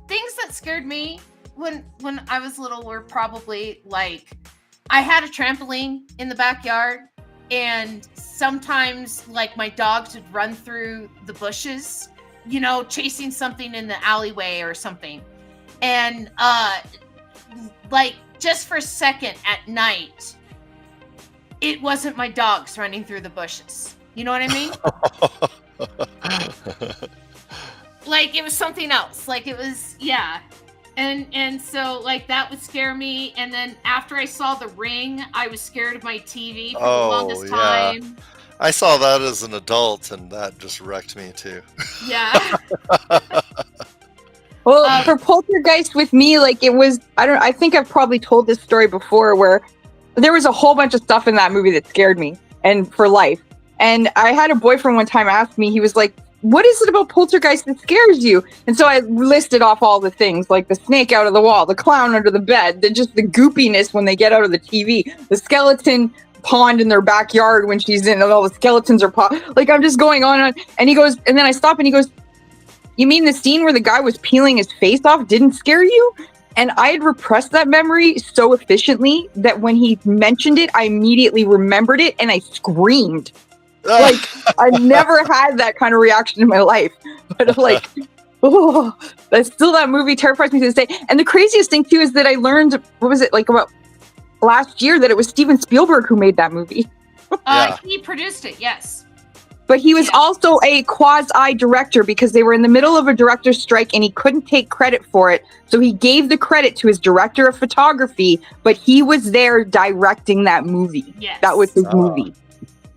things that scared me when I was little were probably like I had a trampoline in the backyard, and sometimes like my dogs would run through the bushes, chasing something in the alleyway or something. And like just for a second at night, it wasn't my dogs running through the bushes. You know what I mean? Like it was something else. Like it was, yeah. And so like that would scare me. And then after I saw The Ring, I was scared of my TV for the longest time. I saw that as an adult, and that just wrecked me too. Yeah. Well, for Poltergeist with me, like it was, I think I've probably told this story before where there was a whole bunch of stuff in that movie that scared me and for life. And I had a boyfriend one time ask me, he was like, what is it about Poltergeist that scares you? And so I listed off all the things, like the snake out of the wall, the clown under the bed, just the goopiness when they get out of the TV, the skeleton pond in their backyard when she's in, and all the skeletons are like I'm just going on. And he goes, and then I stop and he goes, you mean the scene where the guy was peeling his face off didn't scare you? And I had repressed that memory so efficiently that when he mentioned it, I immediately remembered it and I screamed. Like, I never had that kind of reaction in my life. But like, oh, that movie terrifies me to this day. And the craziest thing too is that I learned, what was it, like about last year, that it was Steven Spielberg who made that movie. He produced it, yes. But he was also a quasi-director because they were in the middle of a director's strike and he couldn't take credit for it. So he gave the credit to his director of photography, but he was there directing that movie. Yes. That was his movie.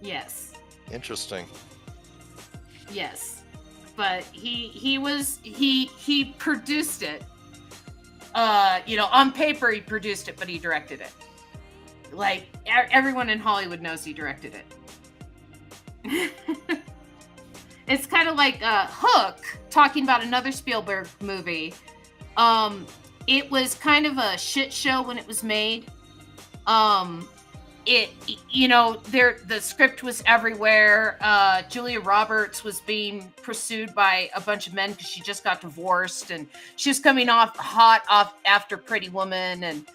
Yes. Interesting. Yes. But he produced it. On paper he produced it, but he directed it. Like everyone in Hollywood knows he directed it. It's kind of like Hook, talking about another Spielberg movie. It was kind of a shit show when it was made. The script was everywhere. Julia Roberts was being pursued by a bunch of men because she just got divorced, and she was coming off after Pretty Woman, and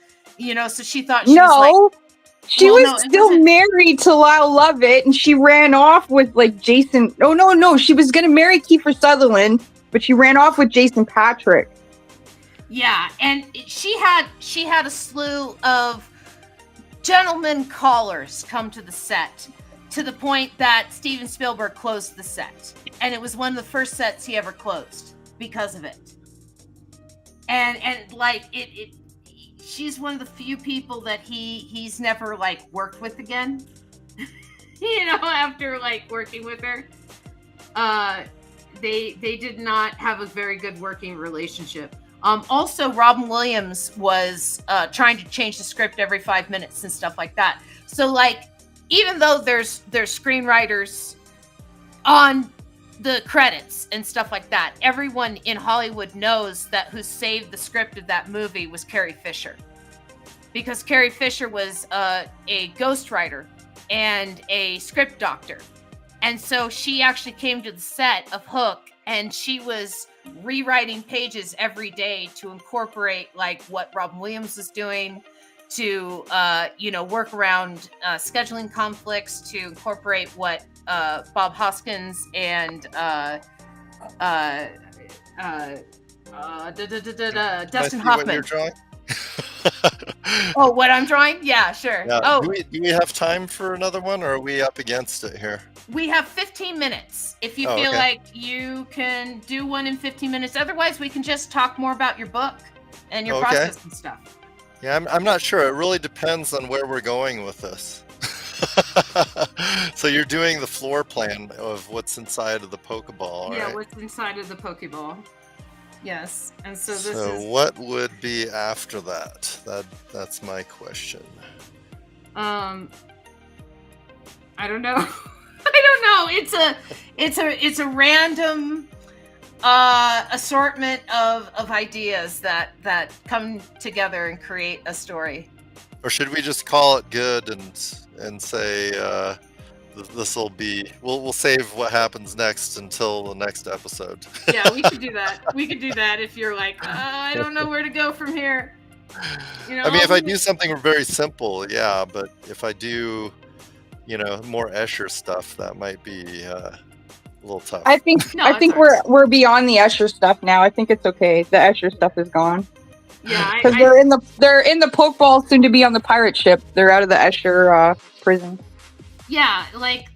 so she thought she was like. She was still married to Lyle Lovett, and she ran off with like Jason. No. She was going to marry Kiefer Sutherland, but she ran off with Jason Patrick. Yeah, and she had a slew of gentlemen callers come to the set, to the point that Steven Spielberg closed the set, and it was one of the first sets he ever closed because of it. And like it. She's one of the few people that he's never like worked with again. After like working with her. they did not have a very good working relationship. Also, Robin Williams was trying to change the script every 5 minutes and stuff like that. So, like, even though there's screenwriters on the credits and stuff like that, everyone in Hollywood knows that who saved the script of that movie was Carrie Fisher, because Carrie Fisher was a ghostwriter and a script doctor. And so she actually came to the set of Hook, and she was rewriting pages every day to incorporate like what Robin Williams was doing, to work around scheduling conflicts, to incorporate what Bob Hoskins and Dustin What Hoffman. you're drawing? Oh, what I'm drawing? Yeah, sure. Yeah. Oh, Do we have time for another one, or are we up against it here? we have 15 minutes. If you feel like you can do one in 15 minutes. Otherwise, we can just talk more about your book and your process and stuff. Yeah, I'm not sure. It really depends on where we're going with this. So you're doing the floor plan of what's inside of the Pokeball, Yeah, right? what's inside of the Pokeball. Yes, and so this So is. what would be after that? That's my question. I don't know. I don't know. It's a random assortment of ideas that come together and create a story. Or should we just call it good and say this will be? We'll save what happens next until the next episode. Yeah, we could do that. We could do that if you're like, I don't know where to go from here. I mean, if I do something very simple, yeah, but if I do, more Escher stuff, that might be a little tough. I think we're beyond the Escher stuff now. I think it's okay. The Escher stuff is gone. Yeah, because they're in the Pokeball, soon to be on the pirate ship. They're out of the Escher prison. Yeah, like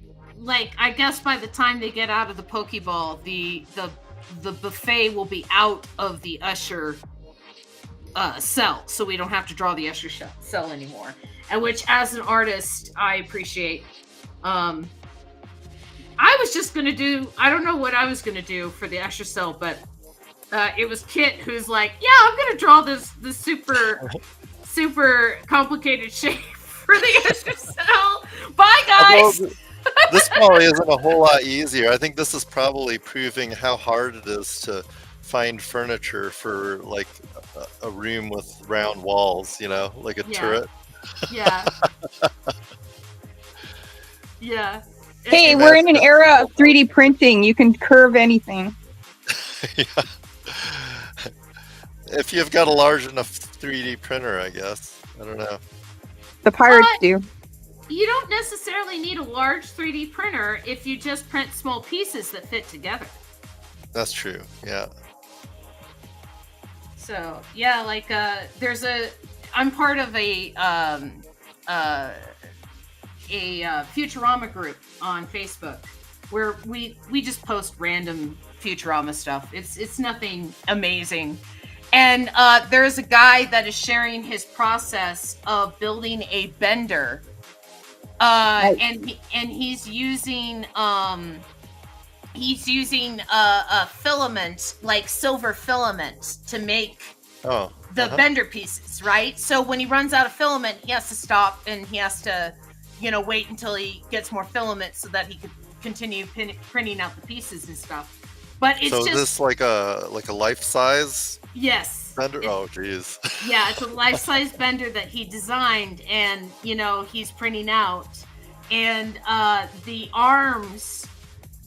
I guess by the time they get out of the Pokeball, the buffet will be out of the Escher cell, so we don't have to draw the Escher cell anymore. And which, as an artist, I appreciate. I was just gonna do. I don't know what I was gonna do for the Escher cell, but it was Kit who's like, "Yeah, I'm gonna draw this super complicated shape for the Escher cell. Bye, guys." Well, this probably isn't a whole lot easier. I think this is probably proving how hard it is to find furniture for like a room with round walls, like a turret. Yeah. Yeah. Hey, we're in an era of 3D printing. You can curve anything. Yeah. If you've got a large enough 3D printer, I guess. I don't know. The pirates do. You don't necessarily need a large 3D printer if you just print small pieces that fit together. That's true. Yeah. So, yeah, like I'm part of a Futurama group on Facebook where we just post random Futurama stuff. It's nothing amazing. And there's a guy that is sharing his process of building a bender. And he's using a filament, like silver filament, to make the bender pieces, right? So when he runs out of filament, he has to stop and he has to, wait until he gets more filament so that he could continue printing out the pieces and stuff. But it's so this like a life size? Yes. Bender? Oh, geez. Yeah, it's a life-size bender that he designed, and he's printing out, and the arms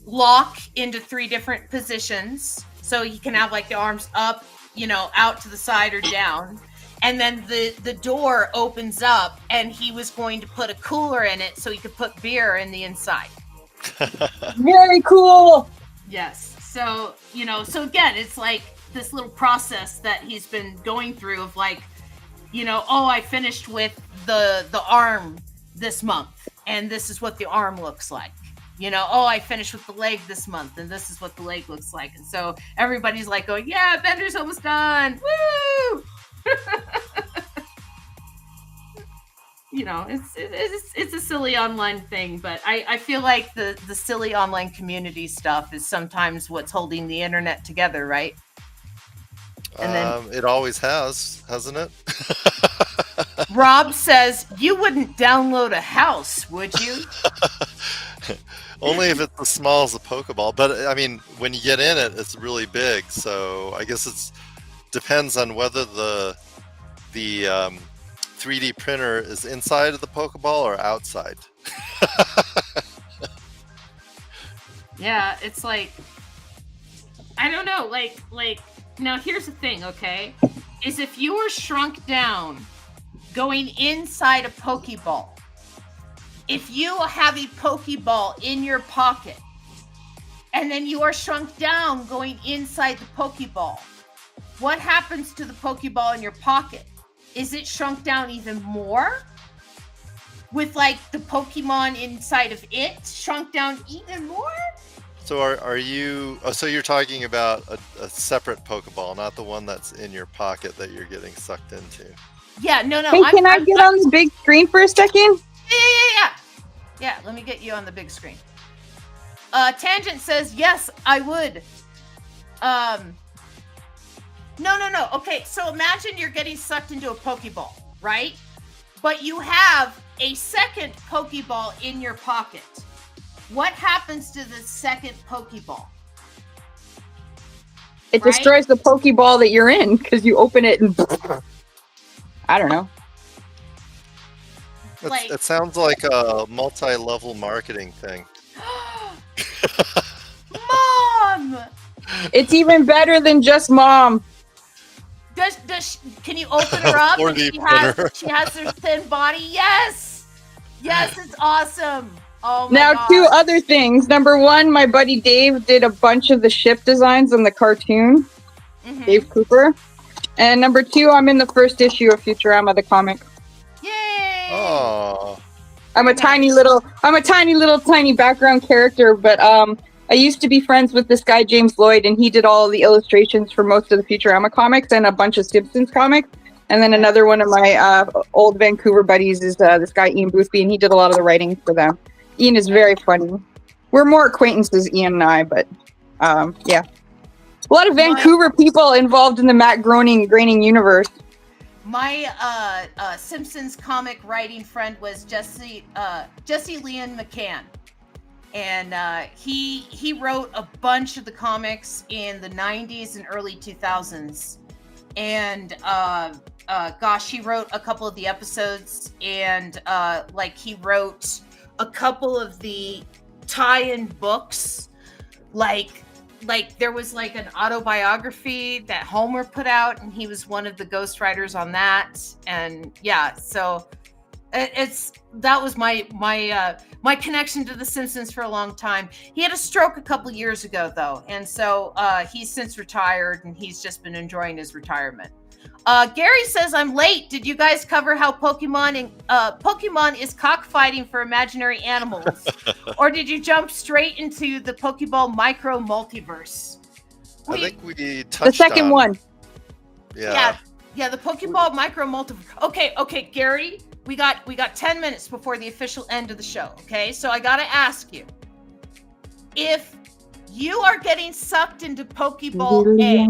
lock into 3 different positions, so you can have like the arms up, out to the side or down, and then the door opens up, and he was going to put a cooler in it so he could put beer in the inside. Very cool. Yes. So so again, it's like this little process that he's been going through of like, I finished with the arm this month, and this is what the arm looks like. I finished with the leg this month, and this is what the leg looks like. And so everybody's like going, yeah, Bender's almost done. Woo! it's a silly online thing, but I feel like the silly online community stuff is sometimes what's holding the internet together, right? And then It always has, hasn't it? Rob says, "You wouldn't download a house, would you?" Only if it's as small as a Pokeball. But I mean, when you get in it, it's really big. So I guess it's depends on whether the 3D printer is inside of the Pokeball or outside. Yeah, it's like, I don't know, like now here's the thing, okay? Is if you were shrunk down going inside a Pokeball, if you have a Pokeball in your pocket and then you are shrunk down going inside the Pokeball, what happens to the Pokeball in your pocket? Is it shrunk down even more? With like the Pokemon inside of it shrunk down even more? So are you? Oh, so you're talking about a separate Pokeball, not the one that's in your pocket that you're getting sucked into. Yeah, no. Hey, can I get on the big screen for a second? Yeah, let me get you on the big screen. Tangent says, yes, I would. No. Okay, so imagine you're getting sucked into a Pokeball, right? But you have a second Pokeball in your pocket. What happens to the second Pokeball? It destroys the Pokeball that you're in because you open it and I don't know. It sounds like a multi-level marketing thing. Mom! It's even better than just Mom. Can you open her up? 4D She has her thin body. Yes, it's awesome. Oh my Now, God. 2 other things. Number 1, my buddy Dave did a bunch of the ship designs on the cartoon. Mm-hmm. Dave Cooper. And number 2, I'm in the first issue of Futurama, the comic. Yay! Oh. I'm a tiny little background character, but I used to be friends with this guy James Lloyd, and he did all the illustrations for most of the Futurama comics and a bunch of Simpsons comics. And then another one of my old Vancouver buddies is this guy Ian Boothby, and he did a lot of the writing for them. Ian is very funny. We're more acquaintances, Ian and I, but yeah. A lot of Vancouver people involved in the Matt Groening universe. My Simpsons comic writing friend was Jesse Leon McCann, and he wrote a bunch of the comics in the 90s and early 2000s, and gosh, he wrote a couple of the episodes, and he wrote a couple of the tie-in books, like there was like an autobiography that Homer put out, and he was one of the ghostwriters on that. And yeah, so that was my connection to the Simpsons for a long time. He had a stroke a couple years ago though, and so he's since retired, and he's just been enjoying his retirement. Gary says, I'm late. Did you guys cover how Pokemon is cockfighting for imaginary animals? Or did you jump straight into the Pokeball micro multiverse? I think we touched the second one. Yeah, the Pokeball micro multiverse. Okay, Gary, we got 10 minutes before the official end of the show, okay? So I got to ask you, if you are getting sucked into Pokeball A,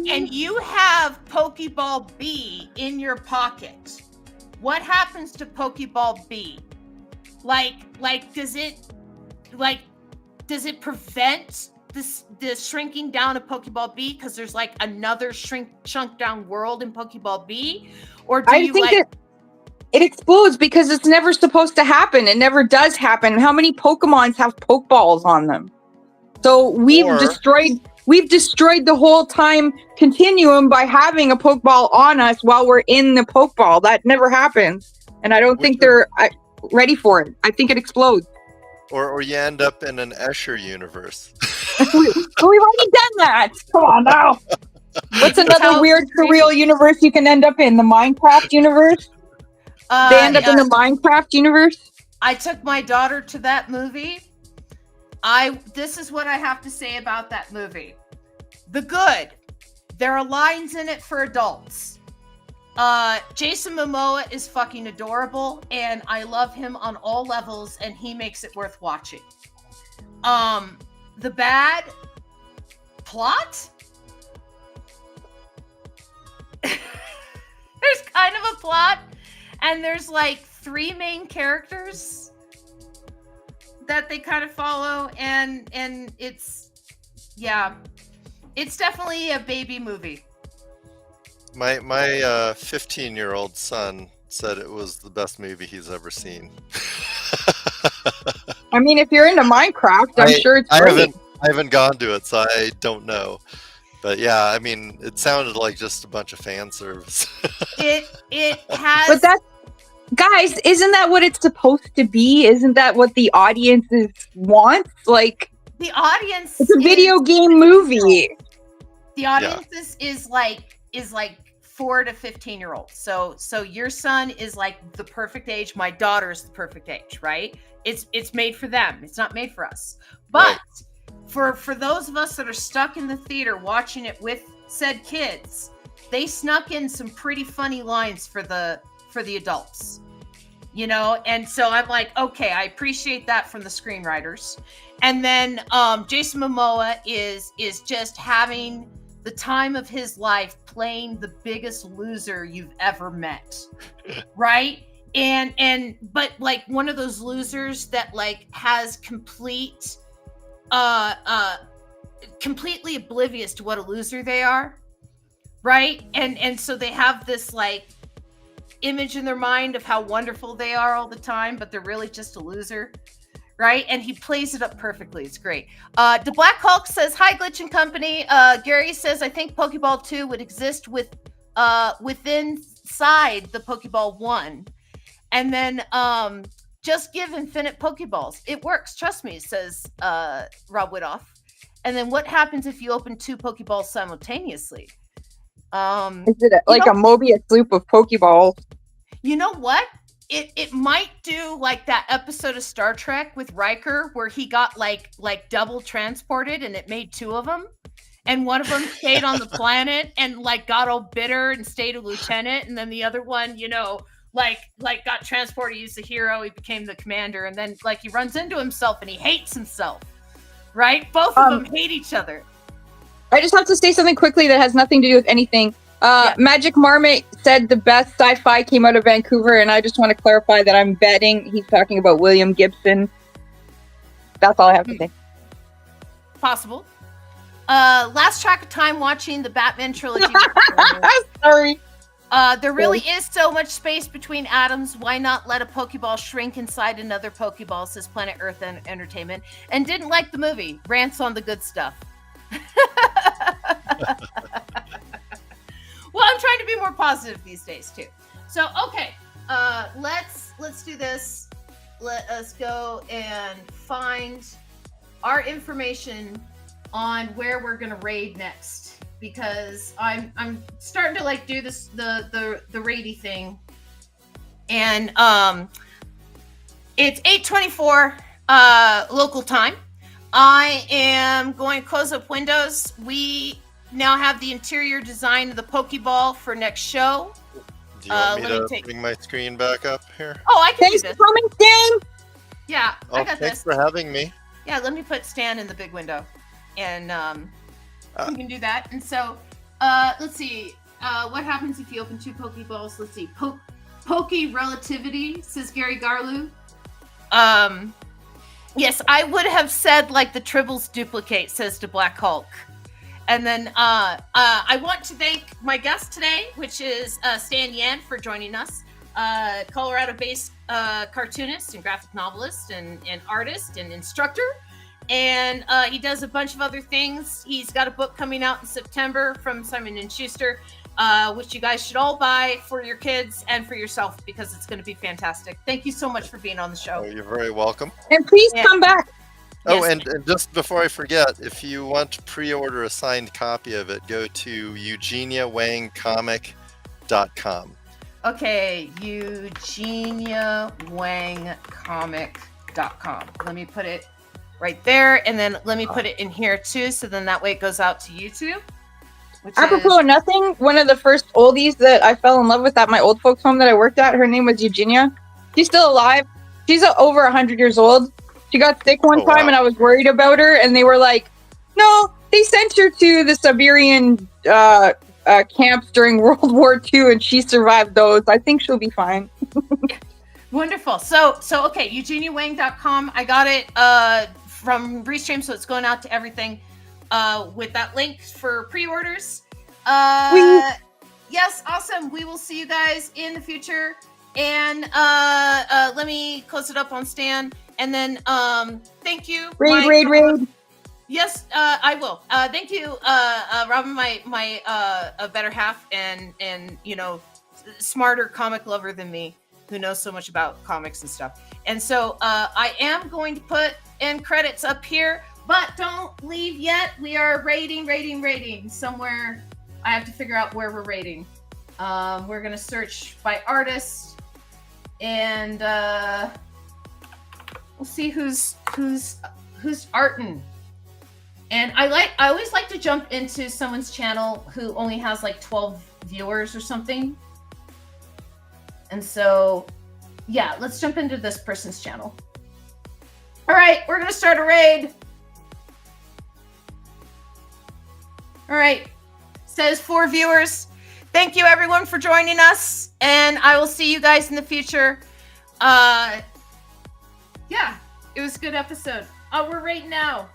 and you have Pokeball B in your pocket, what happens to Pokeball B? Does it prevent the shrinking down of Pokeball B because there's like another shrunk down world in Pokeball B? Or do you think it explodes because it's never supposed to happen. It never does happen. How many Pokemons have Pokeballs on them? So we've destroyed the whole time continuum by having a Pokeball on us while we're in the Pokeball. That never happens. And I don't think they're ready for it. I think it explodes. Or you end up in an Escher universe. We've already done that. Come on now. What's another weird surreal universe you can end up in? The Minecraft universe? They end up in the Minecraft universe? I took my daughter to that movie. This is what I have to say about that movie. The good. There are lines in it for adults. Jason Momoa is fucking adorable, and I love him on all levels, and he makes it worth watching. The bad plot? There's kind of a plot, and there's like 3 main characters that they kind of follow, and it's definitely a baby movie. My 15-year-old son said it was the best movie he's ever seen. I mean, if you're into Minecraft, I'm sure it's great. I haven't gone to it, so I don't know. But yeah, I mean, it sounded like just a bunch of fan service. It has. But that's, guys, isn't that what it's supposed to be? Isn't that what the audiences want? Like, the audience. It's a video game movie. The audience is like 4 to 15-year-olds. So your son is like the perfect age. My daughter is the perfect age, right? It's made for them. It's not made for us. But for those of us that are stuck in the theater watching it with said kids, they snuck in some pretty funny lines for the adults. You know, and so I'm like, okay, I appreciate that from the screenwriters. And then Jason Momoa is just having the time of his life playing the biggest loser you've ever met. Right? But like one of those losers that like has completely oblivious to what a loser they are. Right? And so they have this like image in their mind of how wonderful they are all the time, but they're really just a loser. Right? And he plays it up perfectly. It's great. The Black Hulk says, hi, Glitch and Company. Gary says, I think Pokeball 2 would exist within inside the Pokeball 1. And then just give infinite Pokeballs. It works. Trust me, says Rob Widoff. And then what happens if you open 2 Pokeballs simultaneously? Is it a Mobius loop of Pokeballs? You know what? It might do like that episode of Star Trek with Riker where he got like double transported and it made 2 of them. And one of them stayed on the planet and like got all bitter and stayed a lieutenant. And then the other one, you know, like got transported, he's the hero, he became the commander. And then like he runs into himself and he hates himself, right? Both of them hate each other. I just have to say something quickly that has nothing to do with anything. Magic Marmot said the best sci-fi came out of Vancouver, and I just want to clarify that I'm betting he's talking about William Gibson. That's all I have to say. Possible. Last track of time watching the Batman trilogy. Sorry. There really is so much space between atoms. Why not let a Pokeball shrink inside another Pokeball, says Planet Earth Entertainment. And didn't like the movie. Rants on the good stuff. Well, I'm trying to be more positive these days too. So, okay, let's do this. Let us go and find our information on where we're gonna raid next, because I'm starting to like do this the raidy thing, and it's 8:24 local time. I am going to close up Windows. We now have the interior design of the Pokeball for next show. Do you want me to bring my screen back up here? Oh, I can Thanks do this. for coming, Stan. Yeah, I got thanks this. for having me. Yeah, let me put Stan in the big window, and we can do that. And so, let's see. What happens if you open 2 Pokeballs? Let's see. Poke relativity, says Gary Garlu. Yes, I would have said like the Tribbles duplicate, says the Black Hulk. And then I want to thank my guest today, which is Stan Yan, for joining us. Colorado-based cartoonist and graphic novelist and artist and instructor. And he does a bunch of other things. He's got a book coming out in September from Simon & Schuster, which you guys should all buy for your kids and for yourself, because it's going to be fantastic. Thank you so much for being on the show. Oh, you're very welcome. And please come back. Oh, Yes. and just before I forget, if you want to pre-order a signed copy of it, go to eugeniawangcomic.com. Okay, eugeniawangcomic.com. Let me put it right there, and then let me put it in here too, so then that way it goes out to YouTube. which Apropos is of nothing, one of the first oldies that I fell in love with at my old folks home that I worked at, her name was Eugenia. She's still alive. She's over 100 years old. She got sick one Oh, time wow. and I was worried about her, and they were like, no, they sent her to the Siberian camps during World War II and she survived those. I think she'll be fine. wonderful. So okay, eugeniawang.com. I got it from Restream, so it's going out to everything with that link for pre-orders. Yes, awesome. We will see you guys in the future. And let me close it up on Stan. And then thank you. Raid. Yes, I will. Thank you, Robin, my better half, and smarter comic lover than me, who knows so much about comics and stuff. And so I am going to put end credits up here, but don't leave yet. We are rating somewhere. I have to figure out where we're rating. We're gonna search by artist, and we'll see who's artin'. And I always like to jump into someone's channel who only has like 12 viewers or something. And so, yeah, let's jump into this person's channel. All right, we're gonna start a raid. All right, says 4 viewers. Thank you everyone for joining us, and I will see you guys in the future. Yeah, it was a good episode. We're raiding now.